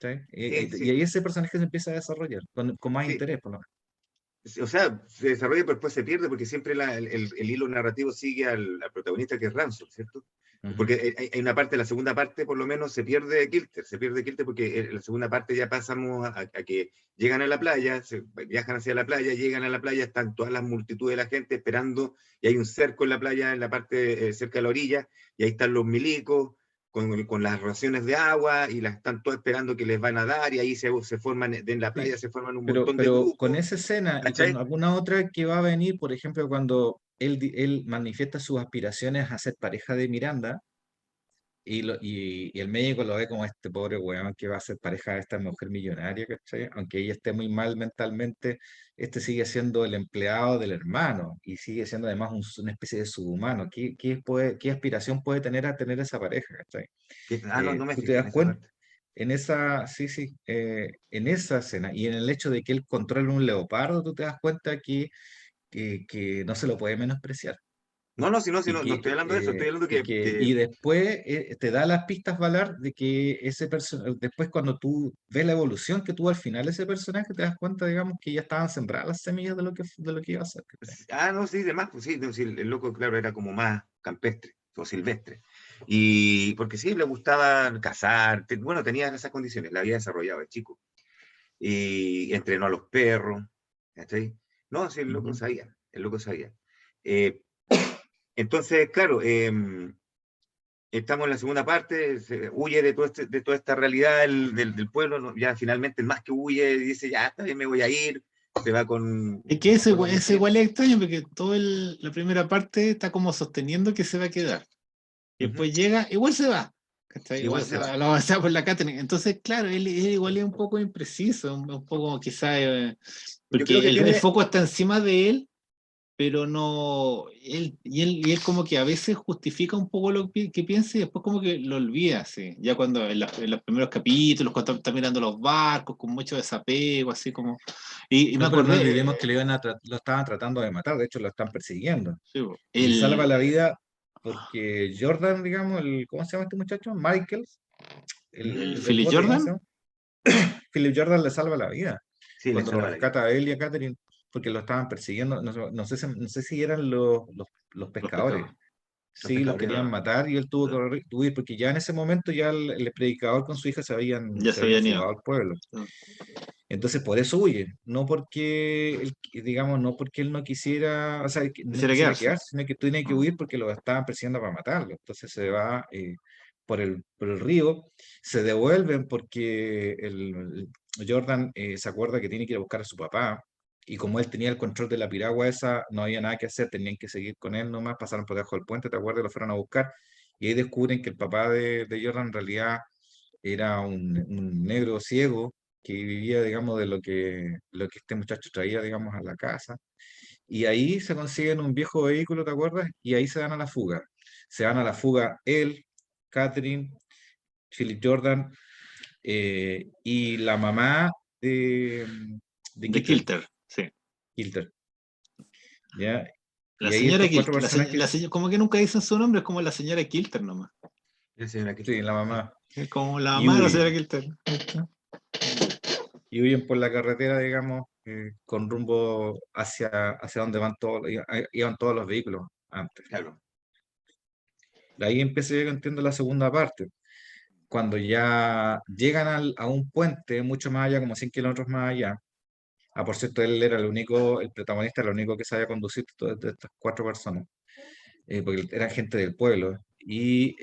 ¿Sí? Sí, Y sí, ahí ese personaje se empieza a desarrollar con más sí. interés, por lo menos. O sea, se desarrolla, pero después se pierde porque siempre el hilo narrativo sigue al protagonista que es Ransom, ¿cierto? Ujú. Porque hay una parte, la segunda parte por lo menos se pierde Kilter porque en la segunda parte ya pasamos a que llegan a la playa, viajan hacia la playa, llegan a la playa, están todas las multitudes de la gente esperando y hay un cerco en la playa, en la parte cerca de la orilla, y ahí están los milicos con las raciones de agua y las están todos esperando que les van a dar y ahí se forman, en la Sí, playa se forman un pero, montón de pero con grupos, esa escena y con ¿cachai? alguna otra que va a venir, por ejemplo, cuando él manifiesta sus aspiraciones a ser pareja de Miranda, y el médico lo ve como este pobre weón que va a ser pareja de esta mujer millonaria, ¿cachai? Aunque ella esté muy mal mentalmente, este sigue siendo el empleado del hermano y sigue siendo además una especie de subhumano. ¿Qué aspiración puede tener a tener esa pareja, ¿cachai? No me Tú te fijé en das esa cuenta parte. sí, sí, en esa escena y en el hecho de que él controla un leopardo, tú te das cuenta que no se lo puede menospreciar No, si y no, no estoy hablando de eso, estoy hablando y después te da las pistas, Valar, de que después cuando tú ves la evolución que tuvo al final ese personaje, te das cuenta, digamos, que ya estaban sembradas las semillas de lo que iba a ser. ¿Cachai? no, sí, demás, pues sí, no, sí, el loco, claro, era como más campestre o silvestre. Y porque sí, le gustaba cazar, bueno, tenía esas condiciones, la había desarrollado el chico. Y entrenó a los perros, ¿cachai? No, sí, Ujú. el loco sabía. Eh, entonces, claro, estamos en la segunda parte, se huye de toda esta realidad del pueblo, ¿no? Ya finalmente el más que huye dice, ya, está bien, me voy a ir, se va Es que con los eso muchachos. igual es extraño porque toda la primera parte está como sosteniendo que se va a quedar. Y Ujú. después llega, igual se va. ¿Cachai? Igual Igual se se va. va, lo avanzar por la Catherine. Entonces, claro, él igual es un poco impreciso, un poco quizás, Yo creo porque que el tiene, foco está encima de él, pero no, él como que a veces justifica un poco lo que piensa y después como que lo olvida, sí. Ya cuando en los primeros capítulos, cuando está mirando los barcos con mucho desapego, así como... Y me No, pero no acordé, olvidemos que lo estaban tratando de matar, de hecho lo están persiguiendo. sí, Y salva la vida porque Jordan, digamos, ¿cómo se llama este muchacho? Michael, el el del Philip bote, ¿cómo se Jordan, llama? Philip Jordan le salva la vida sí, le cuando lo salva la vida. rescata a él y a Catherine. porque lo estaban persiguiendo, no sé si eran los pescadores. pescadores. Sí, los pescadores, querían ¿no? matar y él tuvo que huir, porque ya en ese momento ya el predicador con su hija Ya se se habían habían ido. fugado al pueblo. Mm. Entonces por eso huye, no porque digamos, no porque él no quisiera, o sea, que no Quisiera quisiera quedarse. quedarse, sino que tiene que Mm. huir porque lo estaban persiguiendo para matarlo. Entonces se va por el río, se devuelven porque Jordan se acuerda que tiene que ir a buscar a su papá. Y como él tenía el control de la piragua esa, no había nada que hacer, tenían que seguir con él nomás, pasaron por debajo del puente, ¿te acuerdas? Lo fueron a buscar. Y ahí descubren que el papá de Jordan en realidad era un negro ciego que vivía, digamos, de lo que este muchacho traía, digamos, a la casa. Y ahí se consiguen un viejo vehículo, ¿te acuerdas? Y ahí se dan a la fuga. Se dan a la fuga él, Catherine, Philip Jordan y la mamá de, de De Kilter, Kilter, sí. Kilter, ¿ya? La Y ahí señora estos cuatro Kilter, personajes, como que nunca dicen su nombre, es como la señora Kilter nomás. El señor sí, Aquilter. la mamá, Es como la y mamá de la señora huyen, Kilter. y huyen por la carretera, digamos, con rumbo hacia donde iban todos los vehículos antes. Claro. De ahí empieza, yo entiendo, la segunda parte, cuando ya llegan a un puente mucho más allá, como 100 kilómetros más allá. Por cierto, él era el protagonista, era el único que sabía conducir de estas cuatro personas, porque eran gente del pueblo, y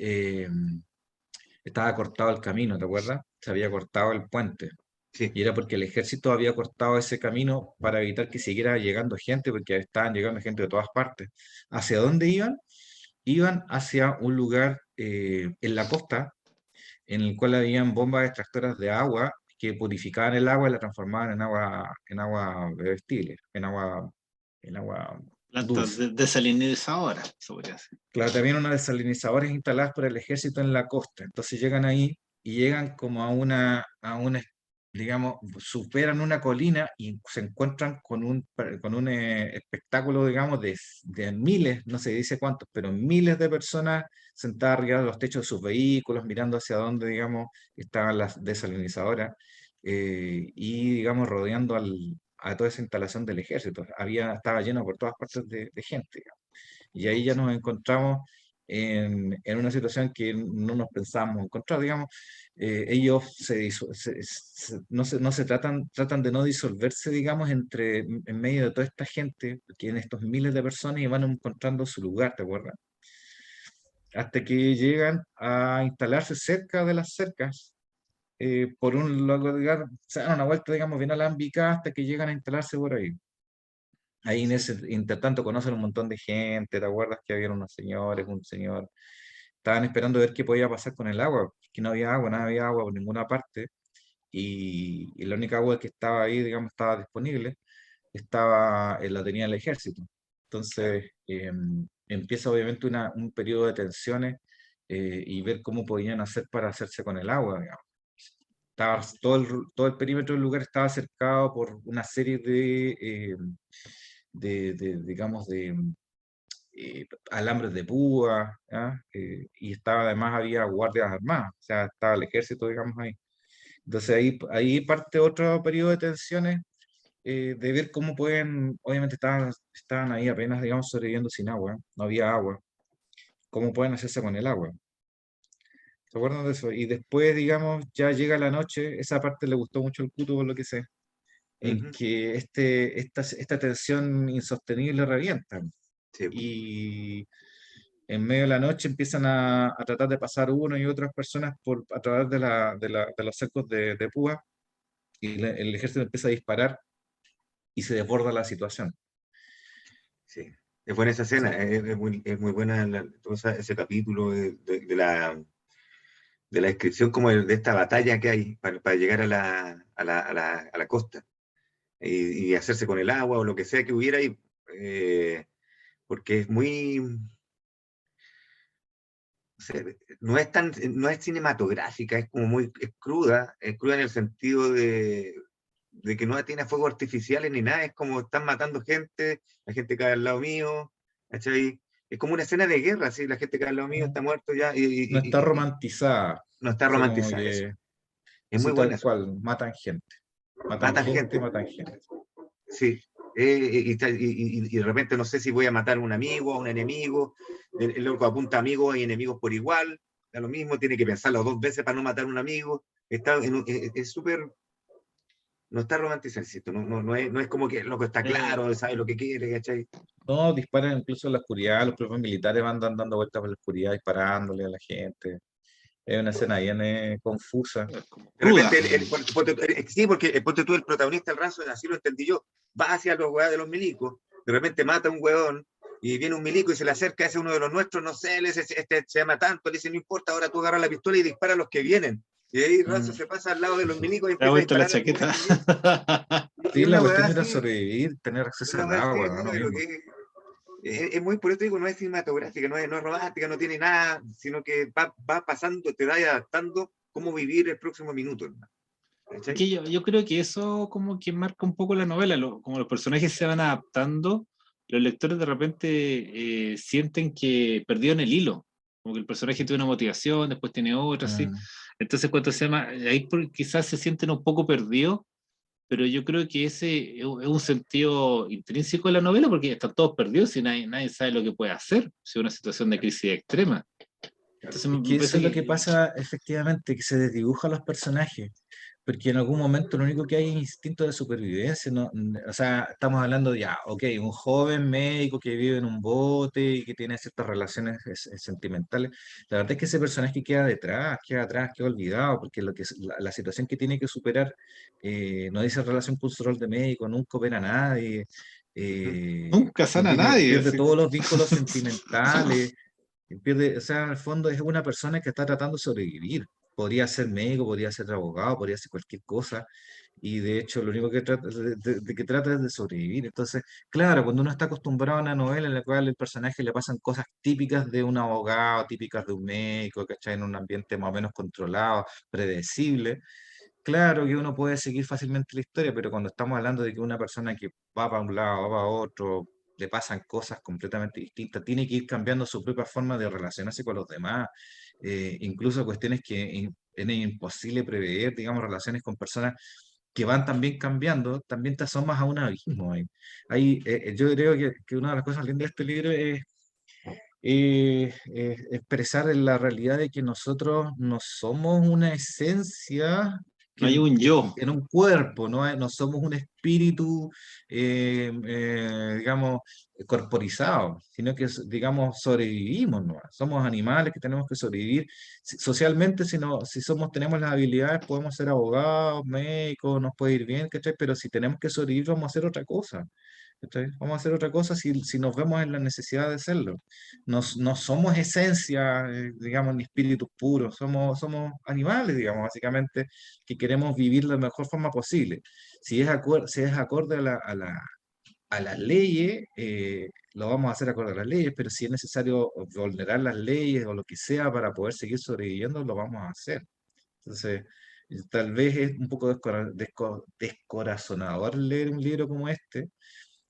estaba cortado el camino, ¿te acuerdas? Se había cortado el puente, Sí. y era porque el ejército había cortado ese camino para evitar que siguiera llegando gente, porque estaban llegando gente de todas partes. ¿Hacia dónde iban? Iban hacia un lugar en la costa, en el cual habían bombas extractoras de agua que purificaban el agua y la transformaban en agua bebestible, en agua Plantas dulce. desalinizadoras, se podría decir. Claro, también unas desalinizadoras instaladas por el ejército en la costa. Entonces llegan ahí y llegan como a una, digamos, superan una colina y se encuentran con un espectáculo, digamos, de miles, no se dice cuántos, pero miles de personas sentadas arriba de los techos de sus vehículos, mirando hacia donde, digamos, estaban las desalinizadoras y, digamos, rodeando a toda esa instalación del ejército. Estaba lleno por todas partes de gente. Y ahí ya nos encontramos en una situación que no nos pensábamos encontrar, digamos. Ellos no se tratan de no disolverse, digamos, en medio de toda esta gente, que en estos miles de personas y van encontrando su lugar, ¿te acuerdas? Hasta que llegan a instalarse cerca de las cercas, por un lugar, se dan una vuelta, digamos, bien alámbica hasta que llegan a instalarse por ahí. Ahí en ese intertanto conocen un montón de gente, ¿te acuerdas que había unos señores, un señor? Estaban esperando ver qué podía pasar con el agua, que no había agua, no había agua por ninguna parte, y la única agua que estaba ahí, digamos, estaba disponible, la tenía el ejército. Claro. Entonces, empieza obviamente un periodo de tensiones y ver cómo podían hacer para hacerse con el agua, digamos. Todo el perímetro del lugar estaba cercado por una serie digamos, alambres de púa, ¿ya? Y había guardias armadas, o sea, estaba el ejército, digamos, ahí. Entonces ahí parte otro periodo de tensiones, de ver cómo obviamente estaban ahí apenas, digamos, sobreviviendo sin agua, no había agua, cómo pueden hacerse con el agua. ¿Se acuerdan de eso? Y después, digamos, ya llega la noche, esa parte le gustó mucho al Cuto, por lo que sé, en Ujú. que esta tensión insostenible revienta. Sí, po. Y en medio de la noche empiezan a tratar de pasar uno y otras personas a través de los cercos de púa y el ejército empieza a disparar y se desborda la situación. Sí. Es buena esa escena, Sí, es muy buena ese capítulo de la descripción como de esta batalla que hay para llegar a la costa y hacerse con el agua o lo que sea que hubiera ahí, porque o sea, no es cinematográfica, es cruda en el sentido de que no tiene fuegos artificiales ni nada, es como están matando gente, la gente cae al lado mío, ¿cachai? Es como una escena de guerra, ¿sí? La gente cae al lado mío, está muerto ya, no está y romantizada, no está o sea, como romantizada eso. que Es muy sí, buena tal eso. cual, matan gente, Matan matan gente, gente. sí. Y de repente no sé si voy a matar a un amigo, a un enemigo, el loco apunta a amigos y enemigos por igual, da lo mismo, tiene que pensarlo 2 veces para no matar a un amigo, es súper, no está romantizado, no es como que el loco está claro, sabe lo que quiere, ¿cachai? No, disparan incluso en la oscuridad, los propios militares van dando vueltas por la oscuridad, disparándole a la gente. Es una escena bien confusa. Es como De cruda. repente, sí, porque ponte tú el protagonista, el Ransom, así lo entendí yo, va hacia los hueá de los milicos, de repente mata a un hueón, y viene un milico y se le acerca, ese es uno de los nuestros, no sé, este se llama tanto, le dice, no importa, ahora tú agarras la pistola y dispara a los que vienen. Y ahí Ransom se pasa al lado de los milicos y Te ha empieza a vuelto la disparar a los chaqueta. que vienen. Y Sí, la una cuestión hueá era así, sobrevivir, tener acceso una al hueá así, agua, ¿no? Lo uno de lo mismo. que es muy, por eso digo, no es cinematográfica, no es romántica, no tiene nada, sino que va pasando, te va adaptando cómo vivir el próximo minuto, hermano. Es que yo creo que eso como que marca un poco la novela, como los personajes se van adaptando, los lectores de repente sienten que perdieron el hilo, como que el personaje tiene una motivación, después tiene otra, así. Entonces, cuando se llama, ahí quizás se sienten un poco perdidos, pero yo creo que ese es un sentido intrínseco de la novela, porque están todos perdidos y nadie sabe lo que puede hacer si es una situación de crisis extrema. Entonces, Es me que eso parece es lo que que pasa efectivamente, que se desdibujan los personajes, porque en algún momento lo único que hay es instinto de supervivencia, ¿no? O sea, estamos hablando de ya, ok, un joven médico que vive en un bote y que tiene ciertas relaciones sentimentales. La verdad es que ese personaje queda atrás, queda olvidado, porque la situación que tiene que superar no dice relación con su rol de médico, nunca opera a nadie, nunca sana a nadie. pierde Así. todos los vínculos sentimentales. O sea, en el fondo es una persona que está tratando de sobrevivir. Podría ser médico, podría ser abogado, podría ser cualquier cosa. Y de hecho, lo único que trata, de que trata es de sobrevivir. Entonces, claro, cuando uno está acostumbrado a una novela en la cual el personaje le pasan cosas típicas de un abogado, típicas de un médico, ¿cachai? En un ambiente más o menos controlado, predecible. Claro que uno puede seguir fácilmente la historia, pero cuando estamos hablando de que una persona que va para un lado, va para otro, le pasan cosas completamente distintas, tiene que ir cambiando su propia forma de relacionarse con los demás, incluso cuestiones que es imposible prever, digamos, relaciones con personas que van también cambiando, también te asomas a un abismo ahí. Yo creo que una de las cosas lindas de este libro es expresar en la realidad de que nosotros no somos una esencia No hay un yo. en un cuerpo, no somos un espíritu, digamos, corporizado, sino que, digamos, sobrevivimos, ¿no? Somos animales que tenemos que sobrevivir. Socialmente, si tenemos las habilidades, podemos ser abogados, médicos, nos puede ir bien, ¿cachai? Pero si tenemos que sobrevivir, vamos a hacer otra cosa. ¿Cachai? Vamos a hacer otra cosa si nos vemos en la necesidad de hacerlo. No somos esencia, digamos, ni espíritus puros, somos animales, digamos, básicamente, que queremos vivir de la mejor forma posible. Si es acorde a las leyes, lo vamos a hacer acorde a las leyes, pero si es necesario vulnerar las leyes o lo que sea para poder seguir sobreviviendo, lo vamos a hacer. Entonces, tal vez es un poco descorazonador leer un libro como este,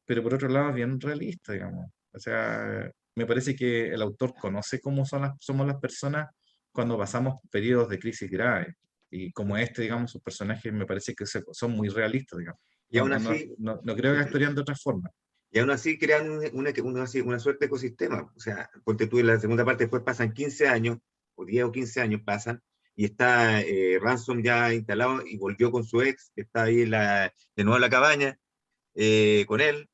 pero por otro lado es bien realista, digamos. O sea, me parece que el autor conoce cómo somos las personas cuando pasamos periodos de crisis graves. Y como este, digamos, sus personajes me parece que son muy realistas, digamos. Y aún así, No creo que actuarían de otra forma. y aún así crean una suerte de ecosistema. O sea, ponte tú en la segunda parte, después pasan 15 años, o 10 o 15 años pasan, y está Ransom ya instalado y volvió con su ex, está ahí de nuevo en la cabaña con él,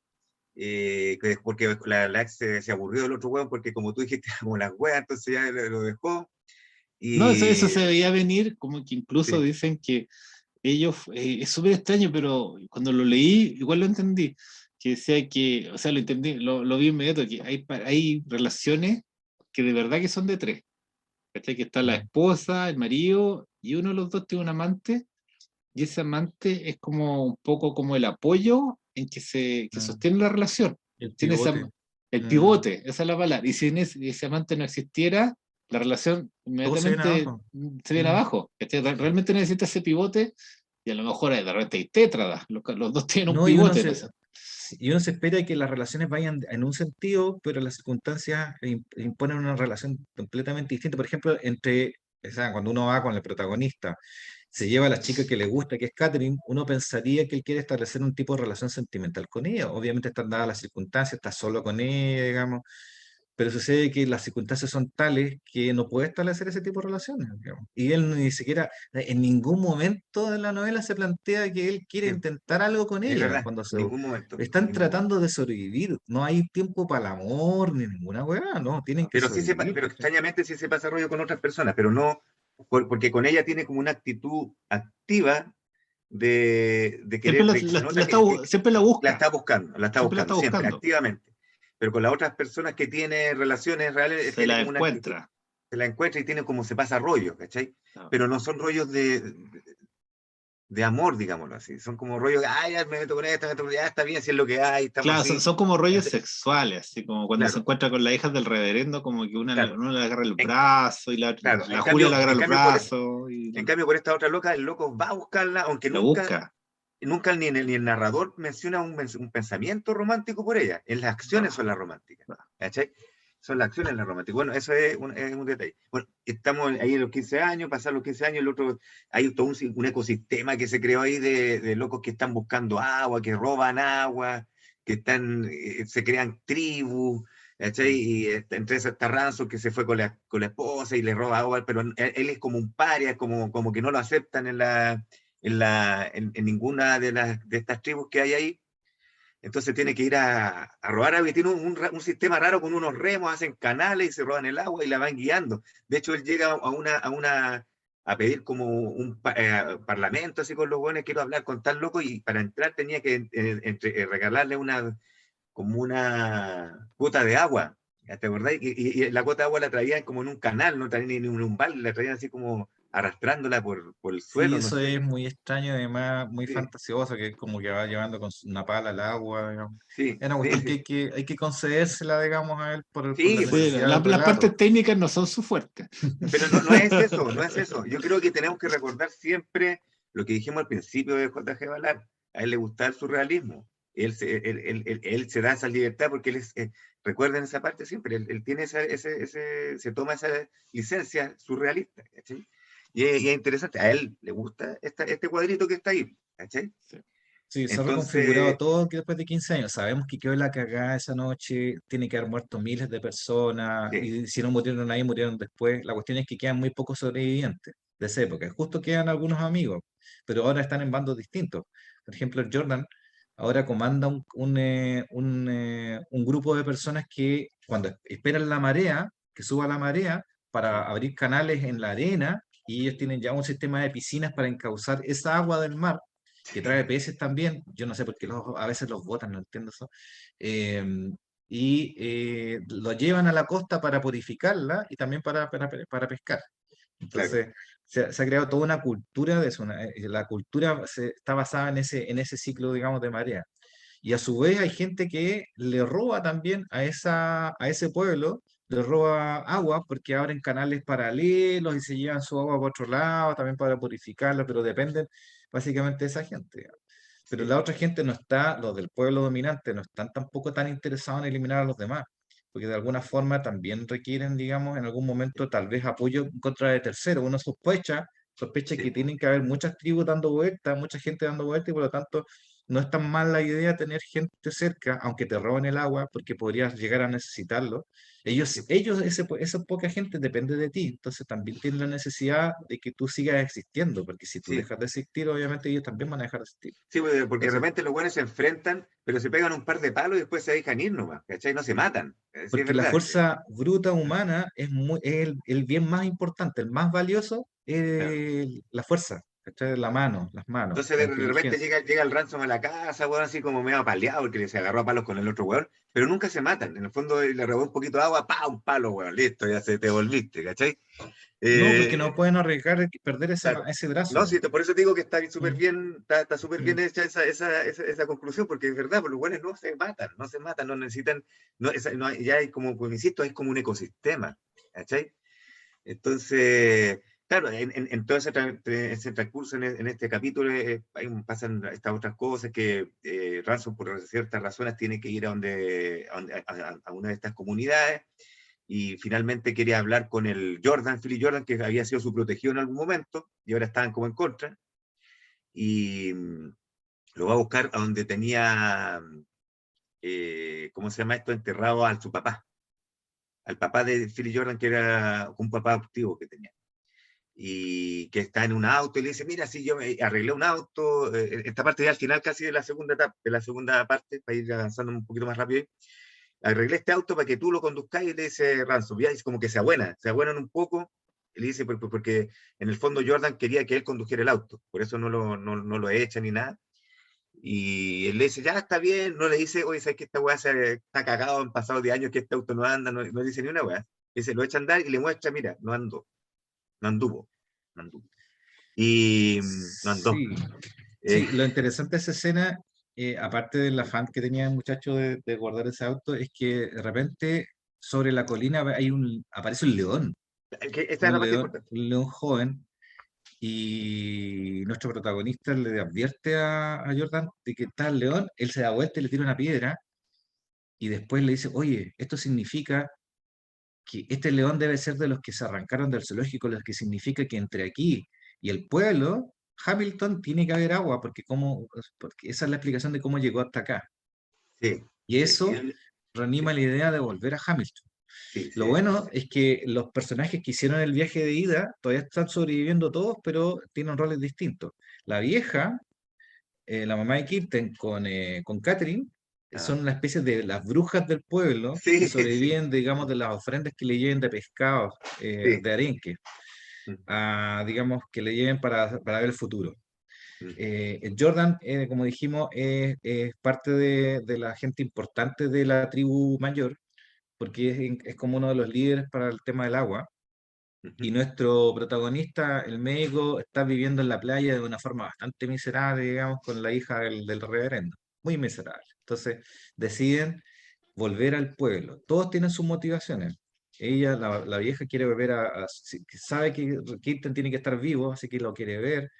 porque la ex se aburrió del otro hueón, porque como tú dijiste, como las hueas, entonces ya lo dejó. No, eso Y se veía venir, como que incluso sí, dicen que ellos, es súper extraño, pero cuando lo leí, igual lo entendí, que decía que, o sea, lo entendí, lo vi inmediato, que hay relaciones que de verdad que son de tres. ¿Cachai? Que está la Mm, esposa, el marido, y uno de los dos tiene un amante, y ese amante es como un poco como el apoyo en que mm. sostiene la relación. El Sin pivote. el Mm. pivote, esa es la palabra. Y si ese amante no existiera, la relación Todo se viene inmediatamente abajo. se viene Mm. abajo. ¿Cachai? Realmente necesita ese pivote, y a lo mejor de repente hay tétradas, los dos tienen un No, pivote en eso. y uno se espera que las relaciones vayan en un sentido, pero las circunstancias imponen una relación completamente distinta. Por ejemplo, o sea, cuando uno va con el protagonista se lleva a la chica que le gusta, que es Catherine, uno pensaría que él quiere establecer un tipo de relación sentimental con ella. Obviamente están dadas las circunstancias, está solo con ella, digamos, pero sucede que las circunstancias son tales que no puede establecer ese tipo de relaciones, digamos. Y él ni siquiera, en ningún momento de la novela se plantea que él quiere Sí, intentar algo con es ella. verdad, Cuando en ningún momento, en están ningún momento. tratando de sobrevivir, no hay tiempo para el amor ni ninguna weá, no, tienen que Pero sobrevivir, pero ¿cachai? extrañamente sí se pasa rollo con otras personas, pero no, porque con ella tiene como una actitud activa de Siempre querer, de que se nota siempre la está siempre la está buscando, siempre, buscando. activamente. Pero con las otras personas que tiene relaciones reales, Se tiene la como una actitud, encuentra. se la encuentra y tiene como se pasa rollo, ¿cachai? No. Pero no son rollos de amor, digámoslo así. Son como rollos, ay, ya me meto con esta, me meto con esta, está bien, si es lo que hay, estamos Claro, así. son como rollos ¿Cachai? sexuales, así como cuando se Claro, encuentra con la hija del reverendo, como que claro. uno le agarra el En, brazo y claro, la Julia le agarra en el cambio brazo y en cambio, por esta otra loca, el loco va a buscarla, aunque la nunca, busca. nunca ni el narrador menciona un pensamiento romántico por ella. En las No, acciones son las románticas. no. ¿Cachai? Son las acciones las románticas. Bueno, eso es un detalle. Bueno, estamos ahí en los 15 años, pasan los 15 años, el otro, hay todo un ecosistema que se creó ahí de locos que están buscando agua, que roban agua, que están, se crean tribus. ¿Cachai? Y entre esas está Ransom que se fue con la esposa y le roba agua, pero él es como un paria, es como que no lo aceptan en ninguna de estas tribus que hay ahí. Entonces tiene que ir a robar agua y tiene un sistema raro con unos remos, hacen canales y se roban el agua y la van guiando. De hecho, él llega a pedir como un parlamento así con los buenos, quiero hablar con tal loco y para entrar tenía que regalarle como una cuota de agua. ¿Te acordás? Y la cuota de agua la traían como en un canal, no traían ni en un balde, la traían así como arrastrándola por el Sí, suelo, no eso sé. es muy extraño, además muy Sí, fantasioso, que es como que va llevando con una pala al agua, digamos. sí, Es una sí, cuestión que sí. hay que concedérsela, digamos, a él por la Sí, Sí, necesidad del las relato. partes técnicas no son su fuerte. pero no, no es eso, no es eso. Yo creo que tenemos que recordar siempre lo que dijimos al principio de J.G. Ballard. A él le gusta el surrealismo. Él se da esa libertad porque recuerden esa parte siempre, él tiene se toma esa licencia surrealista. ¿Cachai? Y es interesante, a él le gusta este cuadrito que está ahí. ¿Cachai? Sí. Sí, se ha reconfigurado Entonces, todo que después de 15 años. Sabemos que quedó la cagada esa noche, tiene que haber muerto miles de personas, sí, y si no murieron ahí, murieron después. La cuestión es que quedan muy pocos sobrevivientes de esa época. Justo quedan algunos amigos, pero ahora están en bandos distintos. Por ejemplo, el Jordan ahora comanda un grupo de personas que cuando esperan la marea, que suba la marea, para sí, abrir canales en la arena, y ellos tienen ya un sistema de piscinas para encauzar esa agua del mar que trae sí, peces también, yo no sé por qué sí, a veces los botan, no entiendo eso, eh, y lo llevan a la costa para purificarla y también para pescar. claro, Entonces, se ha creado toda una cultura de eso, la cultura está basada en ese ciclo, digamos, de marea. Y a su vez hay gente que le roba también a ese pueblo, le roba agua porque abren canales paralelos y se llevan su agua para otro lado, también para purificarla, pero dependen básicamente de esa gente, digamos. Pero sí, la otra gente no está, los del pueblo dominante, no están tampoco tan interesados en eliminar a los demás, porque de alguna forma también requieren, digamos, en algún momento tal vez apoyo en contra de terceros. Uno sospecha que sí. tienen que haber muchas tribus dando vueltas, mucha gente dando vueltas, y por lo tanto no es tan mala idea tener gente cerca, aunque te roben el agua, porque podrías llegar a necesitarlo. Sí. Esa poca gente depende de ti, entonces también tienen la necesidad de que tú sigas existiendo, porque si tú Sí. dejas de existir, obviamente ellos también van a dejar de existir. Sí, porque de Entonces, repente los buenos se enfrentan, pero se pegan un par de palos y después se dejan ir nomás, ¿cachai? No se matan. Sí, es porque la verdad. fuerza bruta humana es el bien más importante, el más valioso Claro. es la fuerza, ¿cachai? La mano, las manos, Entonces la de repente inteligencia. llega el Ransom a la casa, weón, así como medio apaleado, porque se agarró a palos con el otro weón, pero nunca se matan. En el fondo le robó un poquito de agua, ¡pa! Un palo, weón, listo, ya se te volviste, ¿cachai? No, porque Eh, no pueden arriesgar perder claro. ese No, brazo. sí, por eso te digo que está súper Mm, bien, está súper bien mm. hecha esa conclusión, porque es verdad, pues los buenos no se matan, no necesitan, ya hay como, pues insisto, es como un ecosistema, ¿cachai? Entonces, claro, en todo ese transcurso, en este capítulo, pasan estas otras cosas que Ransom, por ciertas razones, tiene que ir a una de estas comunidades y finalmente quería hablar con el Philly Jordan, que había sido su protegido en algún momento, y ahora estaban como en contra, y lo va a buscar a donde tenía, ¿cómo se llama esto? Enterrado a su papá, al papá de Philly Jordan, que era un papá adoptivo que tenía, y que está en un auto, y le dice, mira, si yo me arreglé un auto, esta parte ya al final casi de la segunda etapa, de la segunda parte, para ir avanzando un poquito más rápido, arreglé este auto para que tú lo conduzcas, y le dice Ransom, ya es como que se abuenan un poco, y le dice, porque en el fondo Jordan quería que él condujera el auto, por eso no lo echa ni nada, y él le dice, ya está bien, no le dice, oye, ¿sabes que esta weá está cagado, han pasado 10 años que este auto no anda, no le dice ni una weá, dice, lo echa a andar y le muestra, mira, no anduvo, no anduvo. Y no andó. Sí, sí, lo interesante de esa escena, aparte del afán que tenía el muchacho de guardar ese auto, es que de repente sobre la colina aparece Esta es la parte importante. un león joven, y nuestro protagonista le advierte a Jordan de que está el león, él se da vuelta y le tira una piedra, y después le dice, oye, esto significa que este león debe ser de los que se arrancaron del zoológico, lo que significa que entre aquí y el pueblo, Hamilton, tiene que haber agua, porque esa es la explicación de cómo llegó hasta acá. Sí, Y sí, eso reanima la idea de volver a Hamilton. sí, Lo bueno es que los personajes que hicieron el viaje de ida todavía están sobreviviendo todos, pero tienen roles distintos. La vieja, la mamá de Kirsten con Catherine, son una especie de las brujas del pueblo sí, que sí, sobreviven, digamos, de las ofrendas que le lleven de pescados, sí. de arenque, digamos, que le lleven para ver el futuro. Jordan, como dijimos, es parte de la gente importante de la tribu mayor, porque es como uno de los líderes para el tema del agua. Y nuestro protagonista, el médico, está viviendo en la playa de una forma bastante miserable, digamos, con la hija del reverendo. Muy miserable. Entonces deciden volver al pueblo. Todos tienen sus motivaciones. Ella, la vieja, quiere volver sabe que Kirsten tiene que estar vivo, así que lo quiere ver.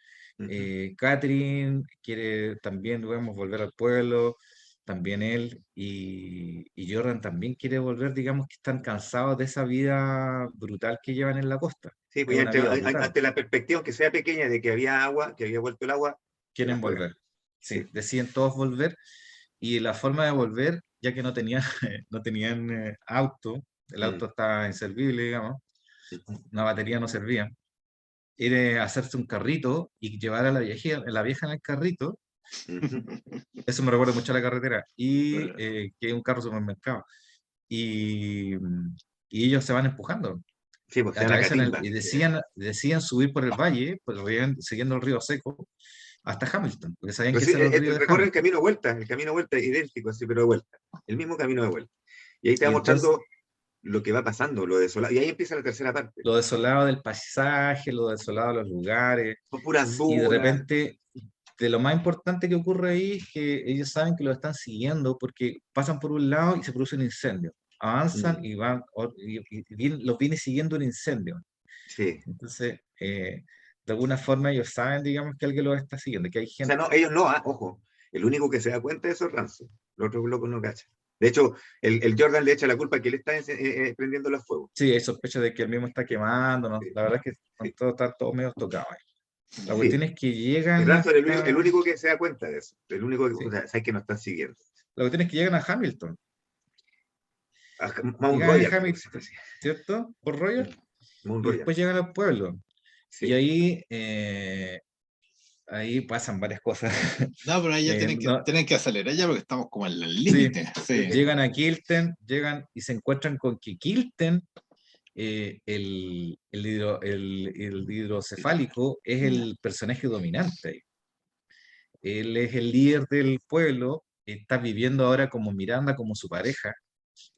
Catherine quiere también, digamos, volver al pueblo, también él, y Jordan también quiere volver, digamos, que están cansados de esa vida brutal que llevan en la costa. Sí, Es pues una vida brutal. ante la perspectiva, aunque sea pequeña, de que había agua, que había vuelto el agua, se la Quieren juegan. volver. Sí, Sí. deciden todos volver, y la forma de volver, ya que no tenían, no tenían auto, el auto estaba inservible, digamos, una batería no servía, era hacerse un carrito y llevar a la vieja en el carrito. Eso me recuerda mucho a la carretera, y que es un carro supermercado. Y, y ellos se van empujando, Sí, pues se llama atraviesan Catimba. y decían subir por el valle, siguiendo el río seco, hasta Hamilton, porque sabían Pero que sí, ese era el río de recorre Hamilton. el camino de vuelta, idéntico, así, pero de vuelta. El mismo camino de vuelta. Y ahí te Y va entonces, mostrando lo que va pasando, lo desolado. Y ahí empieza la tercera parte. lo desolado del paisaje, lo desolado de los lugares, Son puras y de dunas. repente, de lo más importante que ocurre ahí es que ellos saben que lo están siguiendo porque pasan por un lado y se produce un incendio. Avanzan y van, los viene siguiendo un incendio. Sí. Entonces, de alguna forma ellos saben, digamos, que alguien los está siguiendo, que hay O sea, gente. no, ellos no, ojo. El único que se da cuenta de eso es Ransom. Los otros locos no cachan. De hecho, el Jordan le echa la culpa que él está prendiendo los fuegos. Sí, hay sospecha de que el mismo está quemando, ¿no? Sí, La verdad es que sí, están todos medio tocados ahí. La cuestión sí. es que El llegan Ransom es el hasta. único que se da cuenta de eso. El único que, o Sí, sea, sabe que no están siguiendo. la cuestión es que llegan a Hamilton. Mount Llegan Royal, a creo que se llama Hamilton, así. ¿cierto? Por Royal. Mount Y Royal. después llegan al pueblo. Y Sí. ahí pasan varias cosas. No, pero ahí ya No, tienen que acelerar ya porque estamos como en el sí, límite. Sí. llegan a Kilten, llegan y se encuentran con que Kilten, el hidrocefálico, es el personaje dominante ahí. Él es el líder del pueblo, está viviendo ahora como Miranda, como su pareja,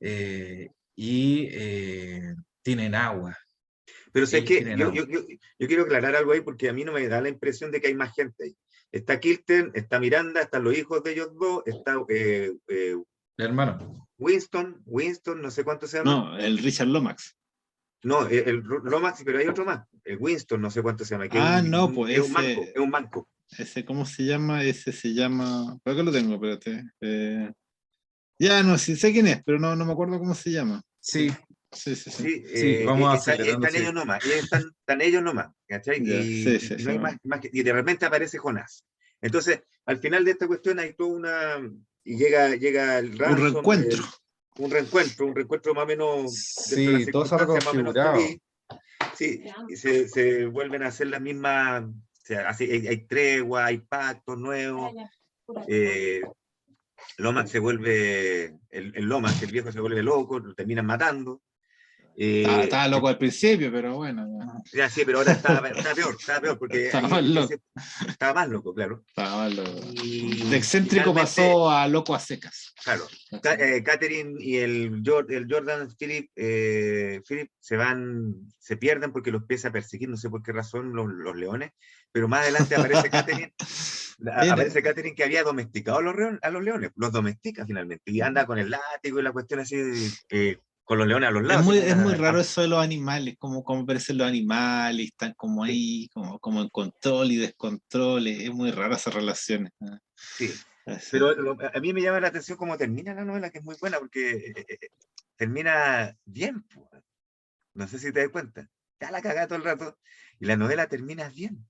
eh, y tienen agua. Pero sé Ellos que tienen agua. yo quiero aclarar algo ahí porque a mí no me da la impresión de que hay más gente ahí. Está Kirsten, está Miranda, están los hijos de ellos dos, está Hermano, Winston, no sé cuánto se llama. No, el Richard Lomax. No, el Lomax, pero hay otro más. El Winston, no sé cuánto se llama, que No, pues es un manco, es un manco. ese, ¿cómo se llama? Ese se llama. ¿Por qué lo tengo? Espérate. Ya no, sí sé quién es, pero no me acuerdo cómo se llama. sí, Sí, sí, sí. Sí, Sí, vamos están acelerando, sí. ellos nomás, y están ellos nomás, ¿cachai? Ya, sí, sí, Y sí. no hay más y de repente aparece Jonás. Entonces, al final de esta cuestión hay toda una, y llega el Un ransom, reencuentro. un reencuentro más o menos dentro de las Sí, todo está circunstancias más o menos reconfigurado. feliz. Sí, y se vuelven a hacer las mismas, o sea, hay tregua, hay pactos nuevos. Lomax se vuelve, el Lomax, el viejo se vuelve loco, lo terminan matando. Estaba loco al principio, pero bueno. Ya sí, pero ahora está peor, porque Estaba ahí más loco. estaba más loco, claro. Estaba más loco. De Y excéntrico finalmente, pasó a loco a secas. claro, Catherine y el Jordan Philip se pierden porque los empieza a perseguir, no sé por qué razón, los leones, pero más adelante aparece Catherine. Aparece Catherine que había domesticado a los leones, los domestica finalmente, y anda con el látigo y la cuestión así, con los leones a los lados. Es muy raro eso de los animales, como aparecen los animales, están como ahí, como en control y descontrol, es muy rara esa relación. Sí, Así. pero a mí me llama la atención cómo termina la novela, que es muy buena, porque termina bien, pues. No sé si te das cuenta, ya la cagada todo el rato, y la novela termina bien.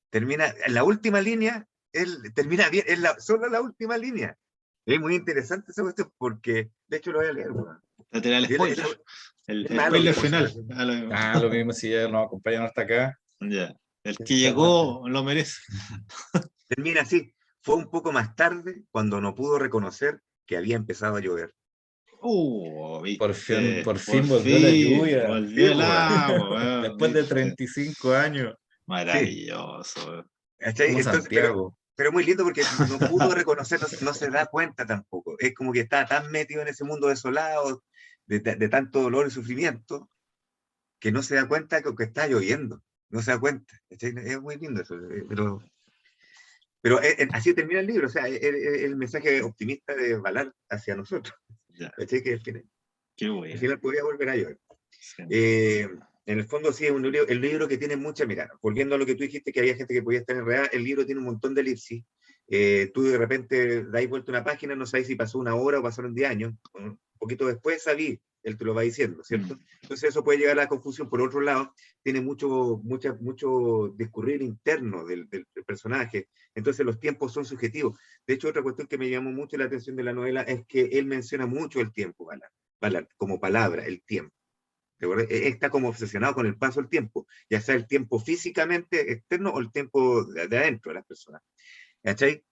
Termina, en la última línea, él termina bien, solo la última línea. Es muy interesante esa cuestión, porque, de hecho lo voy a leer, bueno. El spoiler. El Malo, spoiler mismo, final. Lo mismo si ya nos acompañan hasta acá. Ya. El que llegó lo merece. Termina así. Fue un poco más tarde cuando no pudo reconocer que había empezado a llover. ¿Viste? Por fin volvió la lluvia. Volvió el agua, weón, Después de ¿viste? 35 años. Maravilloso, weón. Como Entonces, Santiago. pero muy lindo porque no pudo reconocer, no se da cuenta tampoco. Es como que está tan metido en ese mundo desolado, de tanto dolor y sufrimiento, que no se da cuenta que está lloviendo. No se da cuenta. Es muy lindo eso. Pero así termina el libro, o sea, el mensaje optimista de Ballard hacia nosotros. Ya. Que Qué bueno. al final podía volver a llover. Sí. En el fondo sí es el libro que tiene mucha, mira, volviendo a lo que tú dijiste, que había gente que podía estar enredada, el libro tiene un montón de elipsis. Tú de repente dais vuelta una página, no sabes si pasó una hora o pasaron 10 años, un poquito después sabí, él te lo va diciendo, ¿cierto? Entonces eso puede llegar a la confusión. Por otro lado, tiene mucho discurrir interno del personaje, entonces los tiempos son subjetivos. De hecho, otra cuestión que me llamó mucho la atención de la novela es que él menciona mucho el tiempo, Ballard, como palabra, el tiempo. Está como obsesionado con el paso del tiempo, ya sea el tiempo físicamente externo o el tiempo de adentro de las personas. ¿Cachai?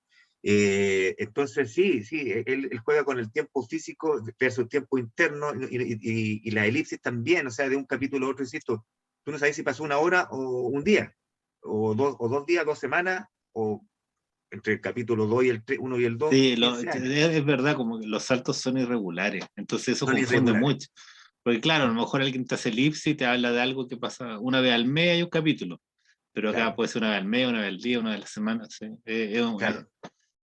Entonces sí, él juega con el tiempo físico versus tiempo interno y la elipsis también, o sea, de un capítulo a otro, insisto, tú no sabes si pasó una hora o un día, o 2 días, 2 semanas, o entre el capítulo 2 y el 3, 1 y el 2, Sí, 15 años. es verdad, como que los saltos son irregulares, entonces eso Son confunde irregulares. mucho. Porque claro, a lo mejor alguien te hace elipsis y te habla de algo que pasa una vez al mes, hay un capítulo, pero acá Claro. puede ser una vez al mes, una vez al día, una vez a la semana. ¿Sí? Claro.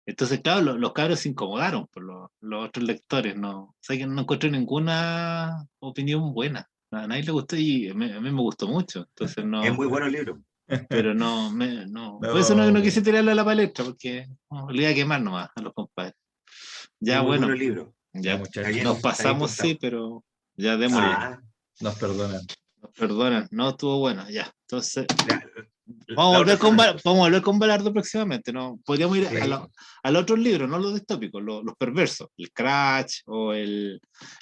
Entonces, claro, los cabros se incomodaron por los otros lectores, ¿no? O sea, que no encontré ninguna opinión buena. A nadie le gustó y a mí me gustó mucho. Entonces, Es no, muy bueno el libro. pero no. Por eso No, no quise tirarlo a la palestra, porque le iba a quemar nomás a los compadres. Ya, Es muy bueno, bueno el libro. ya ya muchachos, nos Está bien pasamos, contado. sí, pero ya démosle. Ah, nos perdonan. Nos perdonan, no estuvo bueno, ya. Entonces, ya, vamos a otra semana. volver con Balardo próximamente, ¿no? Podríamos ir Sí. a los otros libros, no los distópicos, los perversos, el Crash o el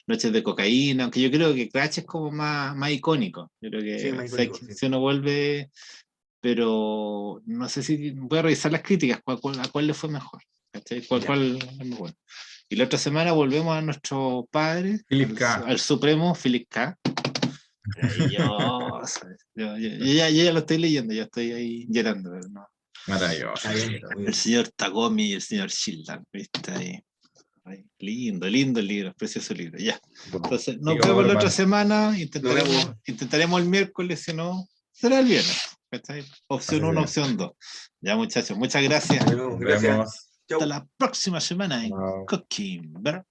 Noches de Cocaína, aunque yo creo que Crash es como más icónico. Yo creo que Sí, más icónico, sí. si uno vuelve, pero no sé si voy a revisar las críticas, a cuál le fue mejor. ¿Cuál es mejor? Y la otra semana volvemos a nuestro padre, Philip K. al supremo Philip K. Yo ya lo estoy leyendo, ya estoy ahí llorando, pero no. Maravilloso. El señor Tagomi y el señor Shildan, ¿viste? Ahí. Lindo el libro, precioso libro, ya. Entonces, nos vemos la otra semana, intentaremos el miércoles, si no, será el viernes. ¿Cachai? Opción 1, opción 2. Ya, muchachos, muchas gracias. Bueno, gracias. Vemos. Hasta la próxima semana en Chao. Cooking, ¿verdad?